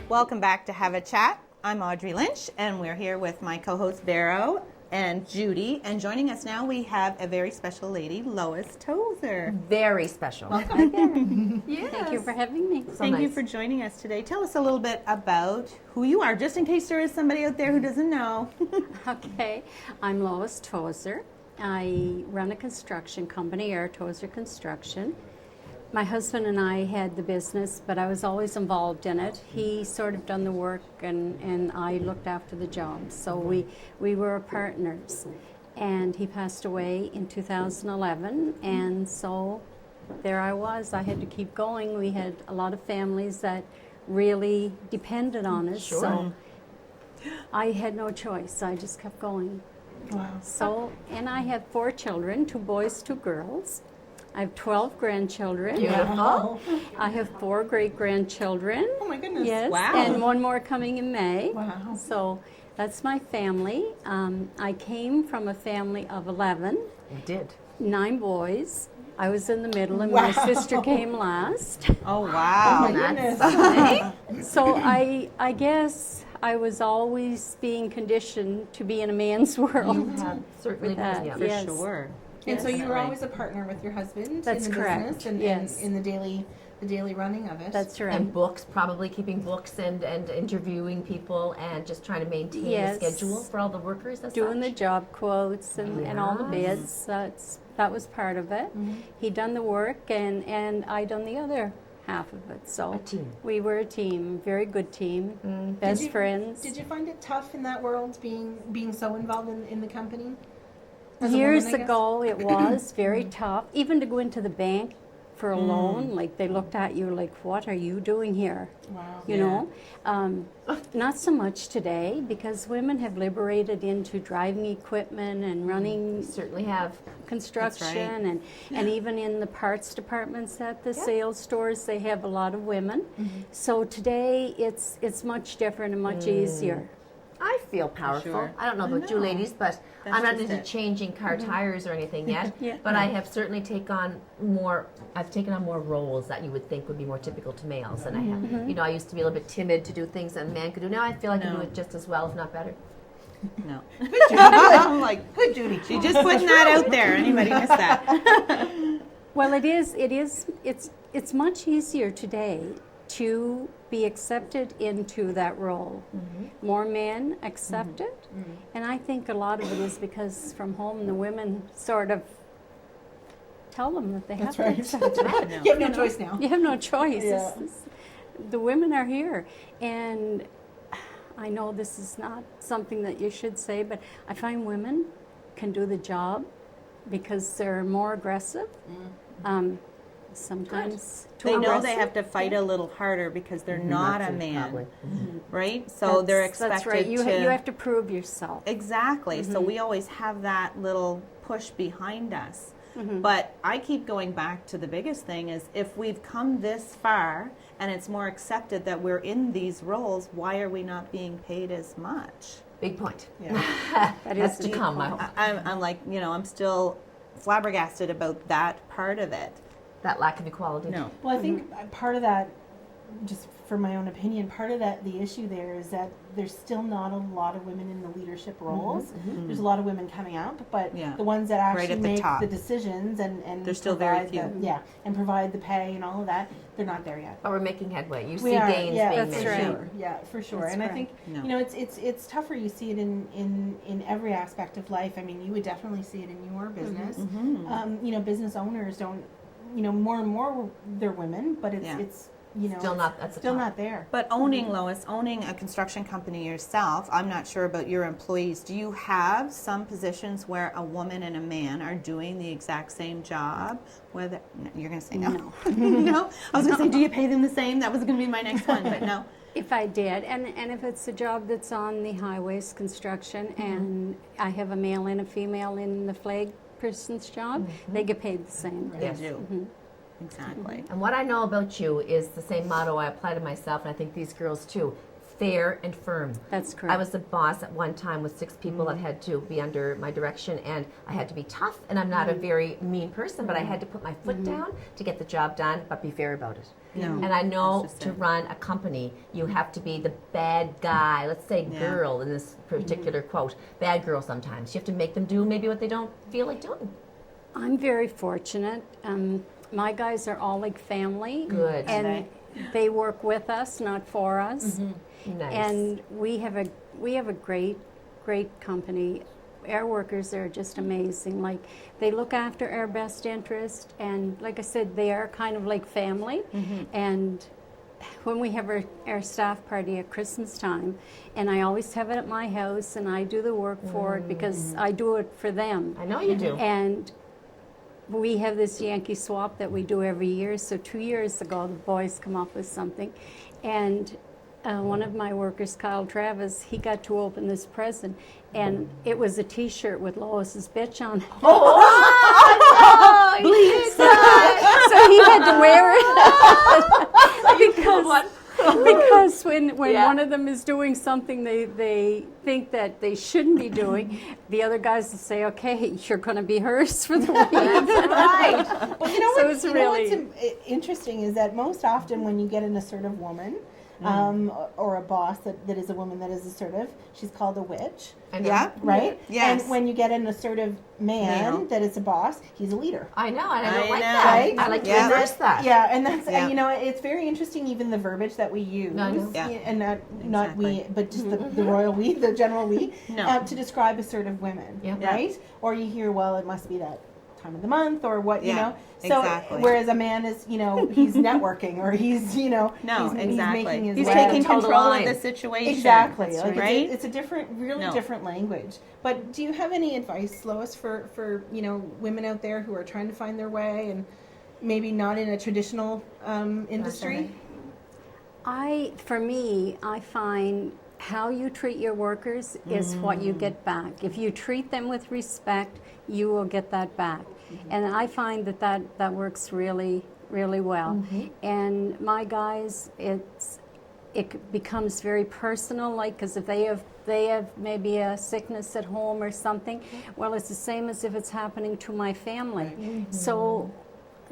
Speaker 1: Welcome back to Have a Chat. I'm Audrey Lynch, and we're here with my co-host Vero and Judy. And joining us now, we have a very special lady, Lois Tozer.
Speaker 2: Very special.
Speaker 5: Thank you for having me.
Speaker 1: Thank you
Speaker 2: nice.
Speaker 1: for joining us today. Tell us a little bit about who you are, just in case there is somebody out there who doesn't know.
Speaker 5: Okay, I'm Lois Tozer. I run a construction company, R.Tozer Construction. My husband and I had the business, but I was always involved in it. He sort of done the work, and I looked after the jobs. So we were partners. And he passed away in 2011, and so there I was. I had to keep going. We had a lot of families that really depended on us.
Speaker 2: Sure.
Speaker 5: So I had no choice. I just kept going.
Speaker 3: wow.
Speaker 5: So, and I have 4 children, 2 boys, 2 girls. I have 12 grandchildren.
Speaker 2: Beautiful.
Speaker 5: I have 4 great-grandchildren.
Speaker 3: Oh my goodness.
Speaker 5: Yes,
Speaker 1: Wow.
Speaker 5: and 1 more coming in May.
Speaker 3: Wow.
Speaker 5: So that's my family. I came from a family of 11,
Speaker 2: You did.
Speaker 5: 9 boys. I was in the middle, and
Speaker 3: Wow.
Speaker 5: my sister came last.
Speaker 1: Oh, wow.
Speaker 3: Oh, my goodness.
Speaker 2: That's
Speaker 5: So I guess I was always being conditioned to be in a man's world.
Speaker 2: you have certainly
Speaker 5: With that,
Speaker 2: been, yeah.
Speaker 1: For
Speaker 5: yes.
Speaker 1: sure.
Speaker 3: And so you were
Speaker 1: Definitely.
Speaker 3: always a partner with your husband
Speaker 5: That's
Speaker 3: in the
Speaker 5: correct.
Speaker 3: business and
Speaker 5: Yes.
Speaker 3: in the daily running of it.
Speaker 5: That's right.
Speaker 2: And books, probably keeping books and interviewing people and just trying to maintain
Speaker 5: Yes.
Speaker 2: the schedule for all the workers. As
Speaker 5: Doing the
Speaker 2: such.
Speaker 5: job quotes and all the bids. That was part of it. He done the work and I done the other half of it. So
Speaker 2: A team.
Speaker 5: we were a team, very good team, best
Speaker 3: Did you-
Speaker 5: friends.
Speaker 3: Did you find it tough in that world, being so involved in the company? As a
Speaker 5: Years
Speaker 3: woman, I guess?
Speaker 5: ago, it was very tough. Even to go into the bank for a loan, like they looked at you like, "What are you doing here?"
Speaker 3: Wow.
Speaker 5: You know, not so much today because women have liberated into driving equipment and running
Speaker 2: We certainly have.
Speaker 5: construction and even in the parts departments at the sales stores they have a lot of women. So today it's much different and much easier.
Speaker 2: I feel powerful.
Speaker 1: Sure.
Speaker 2: I don't know about you ladies, but
Speaker 1: That's
Speaker 2: I'm not
Speaker 1: just
Speaker 2: into
Speaker 1: it.
Speaker 2: changing car tires or anything yet.
Speaker 5: Yeah.
Speaker 2: But I have certainly taken on more. I've taken on more roles that you would think would be more typical to males, and I have. You know, I used to be a little bit timid to do things that a man could do. Now I feel I can
Speaker 1: No.
Speaker 2: do it just as well, if not better.
Speaker 1: No. I'm like,
Speaker 3: Good, Judy.
Speaker 1: she just putting that out there. Anybody miss that?
Speaker 5: Well, it's much easier today to be accepted into that role. More men accept it, and I think a lot of it is because from home the women sort of tell them that they have to accept it.
Speaker 3: You have no choice now.
Speaker 5: You have no choice.
Speaker 3: Yeah.
Speaker 5: The women are here, and I know this is not something that you should say, but I find women can do the job because they're more aggressive. Sometimes too
Speaker 1: They know
Speaker 5: aggressive.
Speaker 1: they have to fight a little harder because they're not a man,
Speaker 2: Probably.
Speaker 1: right? So they're expected
Speaker 5: That's right. You
Speaker 1: to.
Speaker 5: you have to prove yourself.
Speaker 1: Exactly. So we always have that little push behind us. But I keep going back to the biggest thing is if we've come this far and it's more accepted that we're in these roles, why are we not being paid as much?
Speaker 2: Big point.
Speaker 5: is
Speaker 2: That's to
Speaker 5: the
Speaker 2: come.
Speaker 5: point.
Speaker 1: I'm like, I'm still flabbergasted about that part of it.
Speaker 2: That lack of equality.
Speaker 1: No.
Speaker 3: Well, I think part of that, just for my own opinion, part of that, the issue there is that there's still not a lot of women in the leadership roles. There's a lot of women coming up, but
Speaker 1: Yeah.
Speaker 3: the ones that actually
Speaker 1: at the
Speaker 3: make
Speaker 1: top.
Speaker 3: the decisions and
Speaker 1: There's still very
Speaker 3: provide
Speaker 1: few.
Speaker 3: and provide the pay and all of that, they're not there yet.
Speaker 2: But we're making headway. You
Speaker 3: We
Speaker 2: see
Speaker 3: are,
Speaker 2: gains
Speaker 3: yeah,
Speaker 2: being
Speaker 5: that's
Speaker 2: made.
Speaker 5: right.
Speaker 3: Sure. Yeah, for sure.
Speaker 5: That's
Speaker 3: and I
Speaker 5: right.
Speaker 3: think
Speaker 1: No.
Speaker 3: it's tougher. You see it in every aspect of life. I mean, you would definitely see it in your business. Business owners don't. More and more they're women, but it's
Speaker 1: Yeah.
Speaker 3: it's
Speaker 2: Still not. That's
Speaker 3: still not there.
Speaker 1: But Lois, owning a construction company yourself, I'm not sure about your employees. Do you have some positions where a woman and a man are doing the exact same job? Whether you're going to say no. No. I was going to say, do you pay them the same? That was going to be my next one, but no.
Speaker 5: If I did, and if it's a job that's on the highways construction, and I have a male and a female in the flag person's job, they get paid the same.
Speaker 1: They
Speaker 2: Yes.
Speaker 1: do. Exactly.
Speaker 2: And what I know about you is the same motto I apply to myself, and I think these girls too: fair and firm.
Speaker 5: That's correct.
Speaker 2: I was the boss at one time with 6 people that had to be under my direction, and I had to be tough, and I'm not a very mean person, but I had to put my foot down to get the job done, but be fair about it.
Speaker 1: No,
Speaker 2: And I know
Speaker 1: that's just
Speaker 2: to
Speaker 1: it.
Speaker 2: run a company, you have to be the bad guy, let's say
Speaker 1: Yeah.
Speaker 2: girl in this particular quote, bad girl sometimes. You have to make them do maybe what they don't feel like doing.
Speaker 5: I'm very fortunate. My guys are all like family.
Speaker 2: Good.
Speaker 5: And they work with us, not for us.
Speaker 2: Nice.
Speaker 5: And we have a great company. Our workers are just amazing. Like, they look after our best interest, and like I said, they are kind of like family. And when we have our staff party at Christmas time, and I always have it at my house, and I do the work for it because I do it for them.
Speaker 2: I know you do.
Speaker 5: And we have this Yankee swap that we do every year. So 2 years ago, the boys come up with something, and one of my workers, Kyle Travis, he got to open this present, and it was a T-shirt with Lois's bitch on it. So he had to wear it because when one of them is doing something they think that they shouldn't be doing, the other guys will say, "Okay, you're going to be hers for the week."
Speaker 2: Right.
Speaker 3: Well,
Speaker 5: So it's really
Speaker 3: what's interesting is that most often when you get an assertive woman, or a boss that is a woman that is assertive, she's called a witch,
Speaker 2: I know.
Speaker 1: Yeah.
Speaker 3: right?
Speaker 1: Yes.
Speaker 3: And when you get an assertive man
Speaker 1: Male.
Speaker 3: that is a boss, he's a leader.
Speaker 2: I know, and I don't
Speaker 1: I
Speaker 2: like
Speaker 1: know.
Speaker 2: that.
Speaker 3: Right?
Speaker 2: I like to
Speaker 1: Yeah.
Speaker 2: reverse that.
Speaker 3: Yeah, and that's
Speaker 1: Yeah.
Speaker 3: it's very interesting, even the verbiage that we use,
Speaker 2: I know.
Speaker 1: Yeah.
Speaker 3: and not we,
Speaker 1: Exactly.
Speaker 3: but just the royal we, the general we,
Speaker 1: No.
Speaker 3: to describe assertive women,
Speaker 2: Yeah.
Speaker 3: right? Or you hear, well, it must be that time of the month, or what, you
Speaker 1: Yeah,
Speaker 3: know. So
Speaker 1: exactly.
Speaker 3: whereas a man is, he's networking, or he's,
Speaker 1: No,
Speaker 3: he's
Speaker 1: exactly.
Speaker 3: making his
Speaker 1: He's
Speaker 3: way.
Speaker 1: taking
Speaker 2: Toe the
Speaker 1: control of
Speaker 2: line.
Speaker 1: the situation.
Speaker 3: Exactly.
Speaker 1: That's
Speaker 3: Like
Speaker 1: right.
Speaker 3: it's a different, really
Speaker 1: No.
Speaker 3: different language. But do you have any advice, Lois, for women out there who are trying to find their way and maybe not in a traditional industry?
Speaker 5: For me, I find how you treat your workers is what you get back. If you treat them with respect, you will get that back. And I find that works really, really well. And my guys, it becomes very personal, like, because if they have maybe a sickness at home or something, well, it's the same as if it's happening to my family. So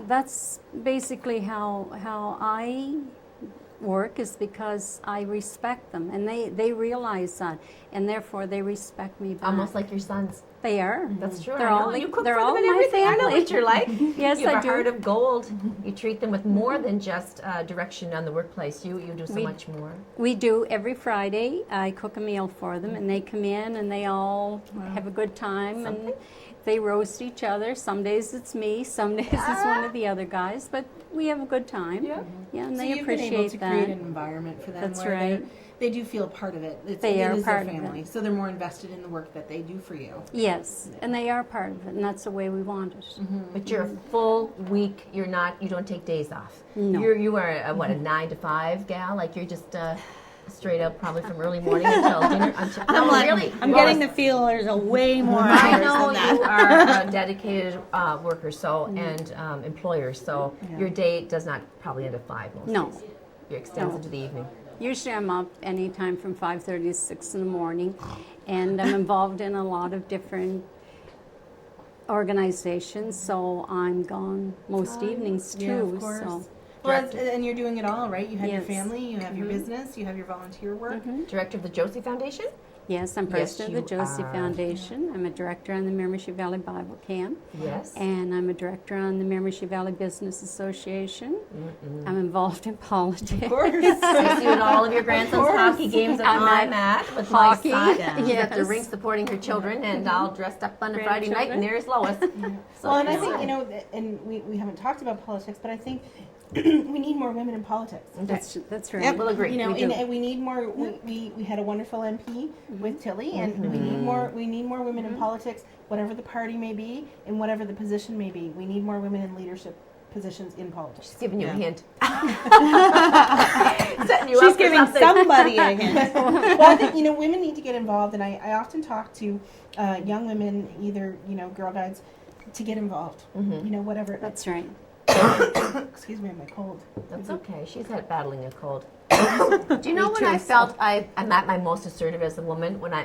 Speaker 5: that's basically how I work is because I respect them, and they realize that, and therefore they respect me back.
Speaker 2: Almost like your sons.
Speaker 5: They are.
Speaker 2: That's true.
Speaker 5: They're
Speaker 2: I know.
Speaker 5: all like,
Speaker 2: You cook
Speaker 5: they're
Speaker 2: for
Speaker 5: all
Speaker 2: them and
Speaker 5: my
Speaker 2: everything. I know
Speaker 5: family.
Speaker 2: what you're like.
Speaker 5: Yes,
Speaker 2: you have
Speaker 5: I
Speaker 2: a
Speaker 5: do.
Speaker 2: heart of gold. You treat them with more than just direction on the workplace. You do so much more.
Speaker 5: We do every Friday. I cook a meal for them, and they come in and they all have a good time, and they roast each other. Some days it's me, some days it's one of the other guys, but we have a good time. Yeah, and
Speaker 3: So
Speaker 5: they
Speaker 3: you've been
Speaker 5: appreciate
Speaker 3: able to
Speaker 5: that.
Speaker 3: create an environment for them
Speaker 5: That's
Speaker 3: where
Speaker 5: right.
Speaker 3: they do feel part of it. It
Speaker 5: They are
Speaker 3: is
Speaker 5: part
Speaker 3: their
Speaker 5: of it.
Speaker 3: family, so they're more invested in the work that they do for you.
Speaker 5: Yes, and they are part of it, and that's the way we want it.
Speaker 2: But you're a full week. You're not. You don't take days off.
Speaker 5: No.
Speaker 2: You are a 9 to 5 gal. Like you're just straight up, probably from early morning until dinner. No, really.
Speaker 1: I'm
Speaker 2: Lois,
Speaker 1: getting the feel there's a way more
Speaker 2: I
Speaker 1: hours
Speaker 2: know
Speaker 1: than that.
Speaker 2: you are a dedicated worker, so and employer. So your day does not probably end at 5 most
Speaker 5: No.
Speaker 2: days. It extends
Speaker 5: No.
Speaker 2: into the evening.
Speaker 5: Usually I'm up anytime from 5:30 to 6 in the morning, and I'm involved in a lot of different organizations, so I'm gone most evenings too.
Speaker 3: Yeah, of course.
Speaker 5: So
Speaker 3: Well, and you're doing it all, right? You have your
Speaker 5: Yes.
Speaker 3: family, you have your business, you have your volunteer work.
Speaker 2: Director of the Josie Foundation.
Speaker 5: yes, I'm president of the
Speaker 2: you
Speaker 5: Josie
Speaker 2: are.
Speaker 5: Foundation. I'm a director on the Miramichi Valley Bible Camp,
Speaker 2: Yes.
Speaker 5: and I'm a director on the Miramichi Valley Business Association. I'm involved in politics.
Speaker 3: Of course.
Speaker 2: I see you at all of your grandson's hockey games that I'm at with
Speaker 5: hockey,
Speaker 2: my son.
Speaker 5: yeah.
Speaker 2: She's at the
Speaker 5: Yes.
Speaker 2: rink supporting her children, and all dressed up on a Friday night, and there's Lois. So,
Speaker 3: Well, and I think, and we haven't talked about politics, but I think we need more women in politics.
Speaker 5: That's right.
Speaker 1: Yep.
Speaker 2: we'll agree.
Speaker 3: You know,
Speaker 2: we do.
Speaker 3: and we need more. We had a wonderful MP with Tilly, and we need more. We need more women in politics, whatever the party may be, and whatever the position may be. We need more women in leadership positions in politics.
Speaker 2: She's giving you a
Speaker 1: Yeah.
Speaker 2: hint. Setting you
Speaker 1: She's
Speaker 2: up for
Speaker 1: giving
Speaker 2: something.
Speaker 1: somebody a hint.
Speaker 3: Well, I think women need to get involved, and I often talk to young women, either Girl Guides, to get involved. Whatever.
Speaker 5: That's right.
Speaker 3: Excuse me, I'm cold.
Speaker 2: That's okay. She's had battling a cold. Do you know when I felt I'm at my most assertive as a woman when I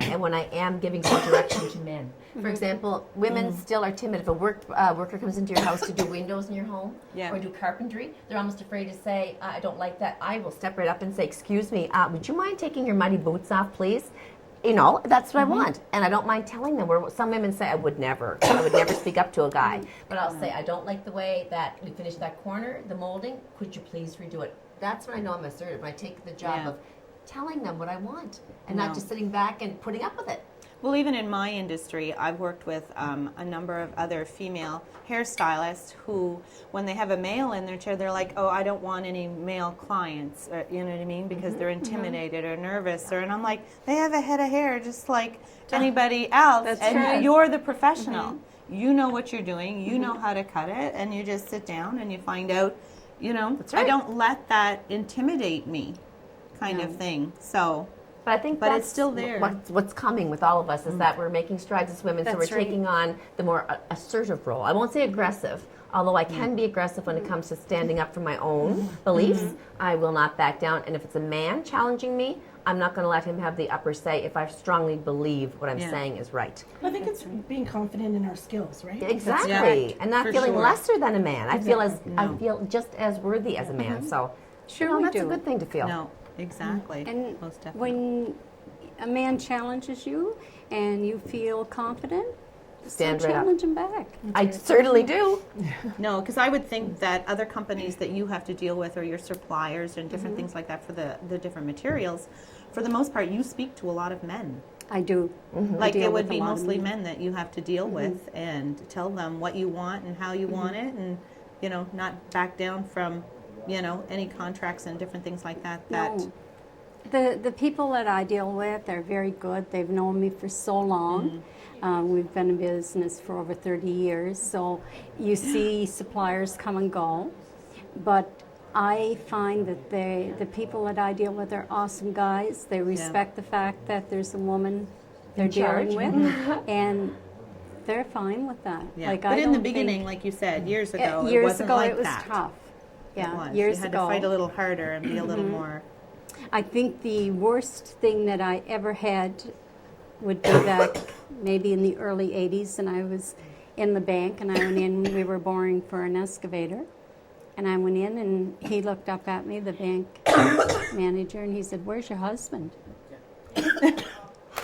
Speaker 2: am giving some direction to men? For example, women still are timid. If a worker comes into your house to do windows in your home or do carpentry, they're almost afraid to say, "I don't like that." I will step right up and say, "Excuse me, would you mind taking your muddy boots off, please?" That's what I want, and I don't mind telling them. Where some women say, I would never speak up to a guy, but I'll say, I don't like the way that we finished that corner, the molding. Could you please redo it? That's when I know I'm assertive. I take the job of telling them what I want, and not just sitting back and putting up with it.
Speaker 1: Well, even in my industry, I've worked with a number of other female hairstylists who, when they have a male in their chair, they're like, "Oh, I don't want any male clients," or, you know what I mean? Because they're intimidated or nervous. And I'm like, they have a head of hair just like anybody else.
Speaker 5: That's
Speaker 1: and
Speaker 5: right.
Speaker 1: you're the professional. You know what you're doing. You know how to cut it. And you just sit down and you find out,
Speaker 2: That's right.
Speaker 1: I don't let that intimidate me kind of thing. So...
Speaker 2: But I think
Speaker 1: But
Speaker 2: that's
Speaker 1: it's still there.
Speaker 2: What's coming with all of us is that we're making strides as women, so
Speaker 5: That's
Speaker 2: we're
Speaker 5: right.
Speaker 2: taking on the more assertive role. I won't say aggressive, although I can be aggressive when it comes to standing up for my own beliefs. I will not back down. And if it's a man challenging me, I'm not going to let him have the upper say if I strongly believe what I'm saying is right.
Speaker 3: I think it's being confident in our skills, right?
Speaker 2: Exactly, and not
Speaker 1: For
Speaker 2: feeling
Speaker 1: sure.
Speaker 2: lesser than a man. I feel I
Speaker 1: No.
Speaker 2: feel just as worthy as a man. So,
Speaker 5: Sure we
Speaker 2: that's
Speaker 5: do.
Speaker 2: a good thing to feel.
Speaker 1: No, exactly.
Speaker 5: And
Speaker 1: Most definitely.
Speaker 5: when a man challenges you and you feel confident,
Speaker 2: Stand
Speaker 5: so
Speaker 2: right up.
Speaker 5: challenge him back.
Speaker 2: I certainly do.
Speaker 1: No, because I would think that other companies that you have to deal with, or your suppliers and different things like that for the different materials, for the most part, you speak to a lot of men.
Speaker 5: I do. I
Speaker 1: Like
Speaker 5: deal
Speaker 1: it would
Speaker 5: with a
Speaker 1: be
Speaker 5: lot of
Speaker 1: mostly men that you have to deal with and tell them what you want and how you want it, and not back down from any contracts and different things like that.
Speaker 5: No. The people that I deal with are very good. They've known me for so long. We've been in business for over 30 years. So you see suppliers come and go. But I find that the people that I deal with are awesome guys. They respect the fact that there's a woman they're dealing with. And they're fine with that.
Speaker 1: Yeah.
Speaker 5: Like,
Speaker 1: But
Speaker 5: I
Speaker 1: in the
Speaker 5: don't
Speaker 1: beginning,
Speaker 5: think,
Speaker 1: like you said, years ago,
Speaker 5: years
Speaker 1: it wasn't
Speaker 5: ago
Speaker 1: like
Speaker 5: it was
Speaker 1: that.
Speaker 5: tough.
Speaker 1: It
Speaker 5: Yeah,
Speaker 1: was.
Speaker 5: years
Speaker 1: you had
Speaker 5: ago.
Speaker 1: to fight a little harder and be a little more.
Speaker 5: I think the worst thing that I ever had would be back maybe in the early 80s, and I was in the bank, and I went in, we were boring for an excavator, And I went in, and he looked up at me, the bank manager, and he said, "Where's your husband?"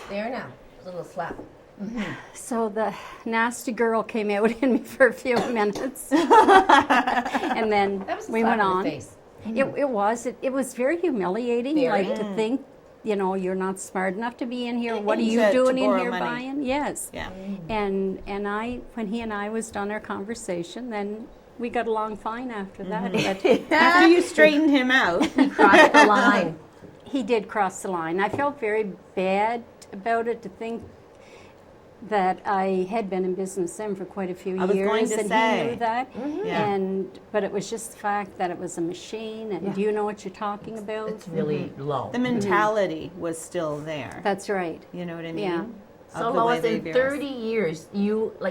Speaker 2: There now. A little slap. Mm-hmm.
Speaker 5: So the nasty girl came out in me for a few minutes, and then we went on. It was very humiliating, to think, you're not smart enough to be in here. What are you doing in here buying? Yes. Yeah. And when he and I was done our conversation, then we got along fine after that. But
Speaker 1: after you straightened him out,
Speaker 2: he crossed the line.
Speaker 5: He did cross the line. I felt very bad about it, to think that I had been in business then for quite a few years, and he knew that. Mm-hmm. Yeah. But it was just the fact that it was a machine, and do you know what you're talking about?
Speaker 2: It's really low.
Speaker 1: The mentality was still there.
Speaker 5: That's right.
Speaker 1: You know what I mean?
Speaker 5: Yeah.
Speaker 2: So Lois, in 30 years,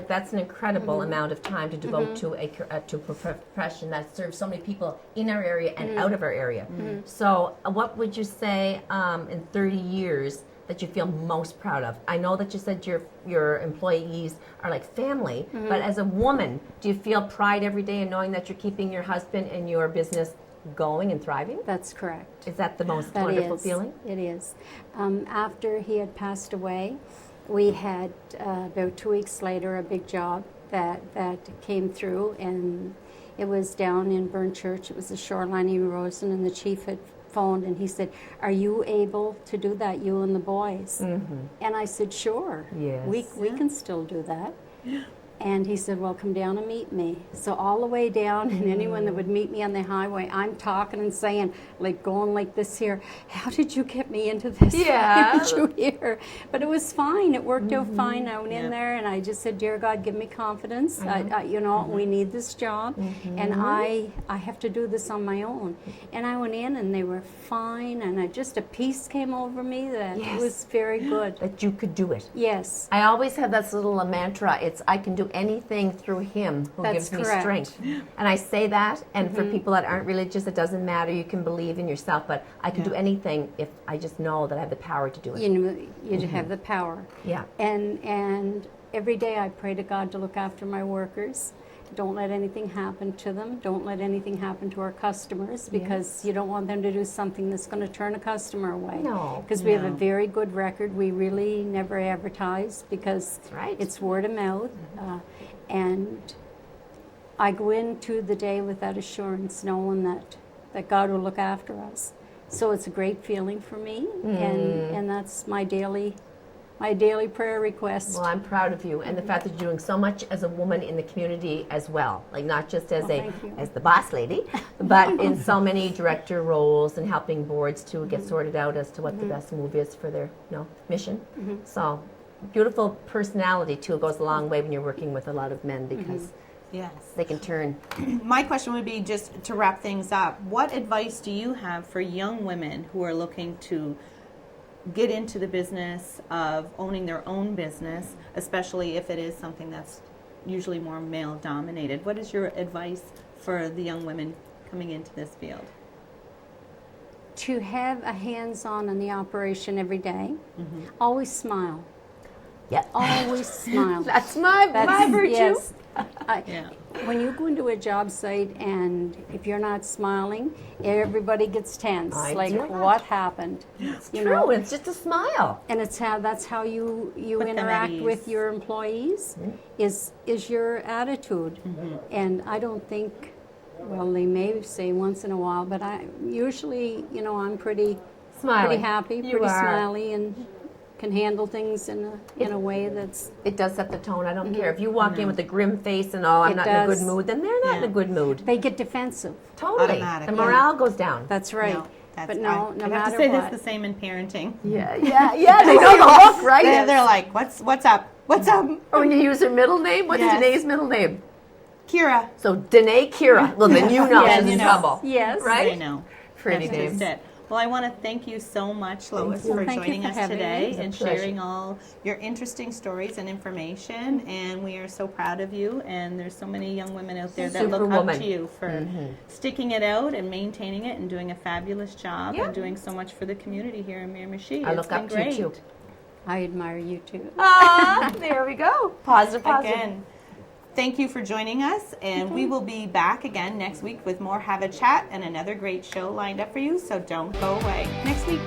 Speaker 2: that's an incredible amount of time to devote to a profession that serves so many people in our area and out of our area. Mm-hmm. So what would you say in 30 years that you feel most proud of? I know that you said your employees are like family, but as a woman, do you feel pride every day in knowing that you're keeping your husband and your business going and thriving?
Speaker 5: That's correct.
Speaker 2: Is that the most wonderful feeling?
Speaker 5: It is. After he had passed away, we had about 2 weeks later a big job that came through, and it was down in Burn Church. It was the shoreline erosion, and the chief had phoned, and he said, "Are you able to do that, you and the boys?" Mm-hmm. And I said, "Sure. Yes. We can still do that." And he said, "Well, come down and meet me." So all the way down, and anyone that would meet me on the highway, I'm talking and saying, going like this here, "How did you get me into this?
Speaker 2: Yeah.
Speaker 5: How did you hear?" But it was fine. It worked out fine. I went in there, and I just said, "Dear God, give me confidence. We need this job, and I have to do this on my own." And I went in, and they were fine, and just a peace came over me that it was very good.
Speaker 2: That you could do it.
Speaker 5: Yes.
Speaker 2: I always have this little mantra. It's, I can do anything through him who gives me strength. And I say that, and for people that aren't religious, it doesn't matter. You can believe in yourself, but I can do anything if I just know that I have the power to do it.
Speaker 5: You have the power.
Speaker 2: Yeah.
Speaker 5: And every day I pray to God to look after my workers. Don't let anything happen to them. Don't let anything happen to our customers, because you don't want them to do something that's going to turn a customer away.
Speaker 2: No.
Speaker 5: Because we have a very good record. We really never advertise, because it's word of mouth. And I go into the day with that assurance, knowing that God will look after us. So it's a great feeling for me, and that's my daily prayer request.
Speaker 2: Well, I'm proud of you, and the fact that you're doing so much as a woman in the community as well, like not just as as the boss lady, but in so many director roles and helping boards to get sorted out as to what the best move is for their mission. So beautiful personality too goes a long way when you're working with a lot of men, because they can turn.
Speaker 1: My question would be, just to wrap things up, what advice do you have for young women who are looking to get into the business of owning their own business, especially if it is something that's usually more male dominated? What is your advice for the young women coming into this field?
Speaker 5: To have a hands-on in the operation every day. Always smile.
Speaker 2: Yeah.
Speaker 5: Always smile.
Speaker 2: That's my virtue.
Speaker 5: Yes. When you go into a job site, and if you're not smiling, everybody gets tense. What happened?
Speaker 2: It's true. It's just a smile.
Speaker 5: And that's how you interact with your employees. Is your attitude. And I don't think, well, they may say once in a while, but I usually, I'm pretty happy, pretty smiley, and can handle things in a way that's...
Speaker 2: It does set the tone. I don't care. If you walk in with a grim face and, I'm not in a good mood, then they're not in a good mood.
Speaker 5: They get defensive.
Speaker 2: Totally. The morale goes down.
Speaker 5: That's right.
Speaker 1: No
Speaker 5: matter what.
Speaker 1: I have to say that's the same in parenting.
Speaker 2: Yeah. They know the look, right?
Speaker 1: They're like, what's up? What's up?
Speaker 2: Or when you use her middle name, what's Danae's middle name?
Speaker 1: Kira.
Speaker 2: So Danae Kira. Well, then you know she's in trouble.
Speaker 5: Yes.
Speaker 2: Right?
Speaker 1: I know.
Speaker 2: Pretty names.
Speaker 1: Well, I want to thank you so much, Lois, for joining us today and sharing all your interesting stories and information. And we are so proud of you. And there's so many young women out there that look up to you for sticking it out and maintaining it and doing a fabulous job and doing so much for the community here in Miramichi.
Speaker 2: I look up to you too.
Speaker 5: I admire you too.
Speaker 2: There we go. Positive.
Speaker 1: Again. thank you for joining us, and we will be back again next week with more Have a Chat and another great show lined up for you, so don't go away next week.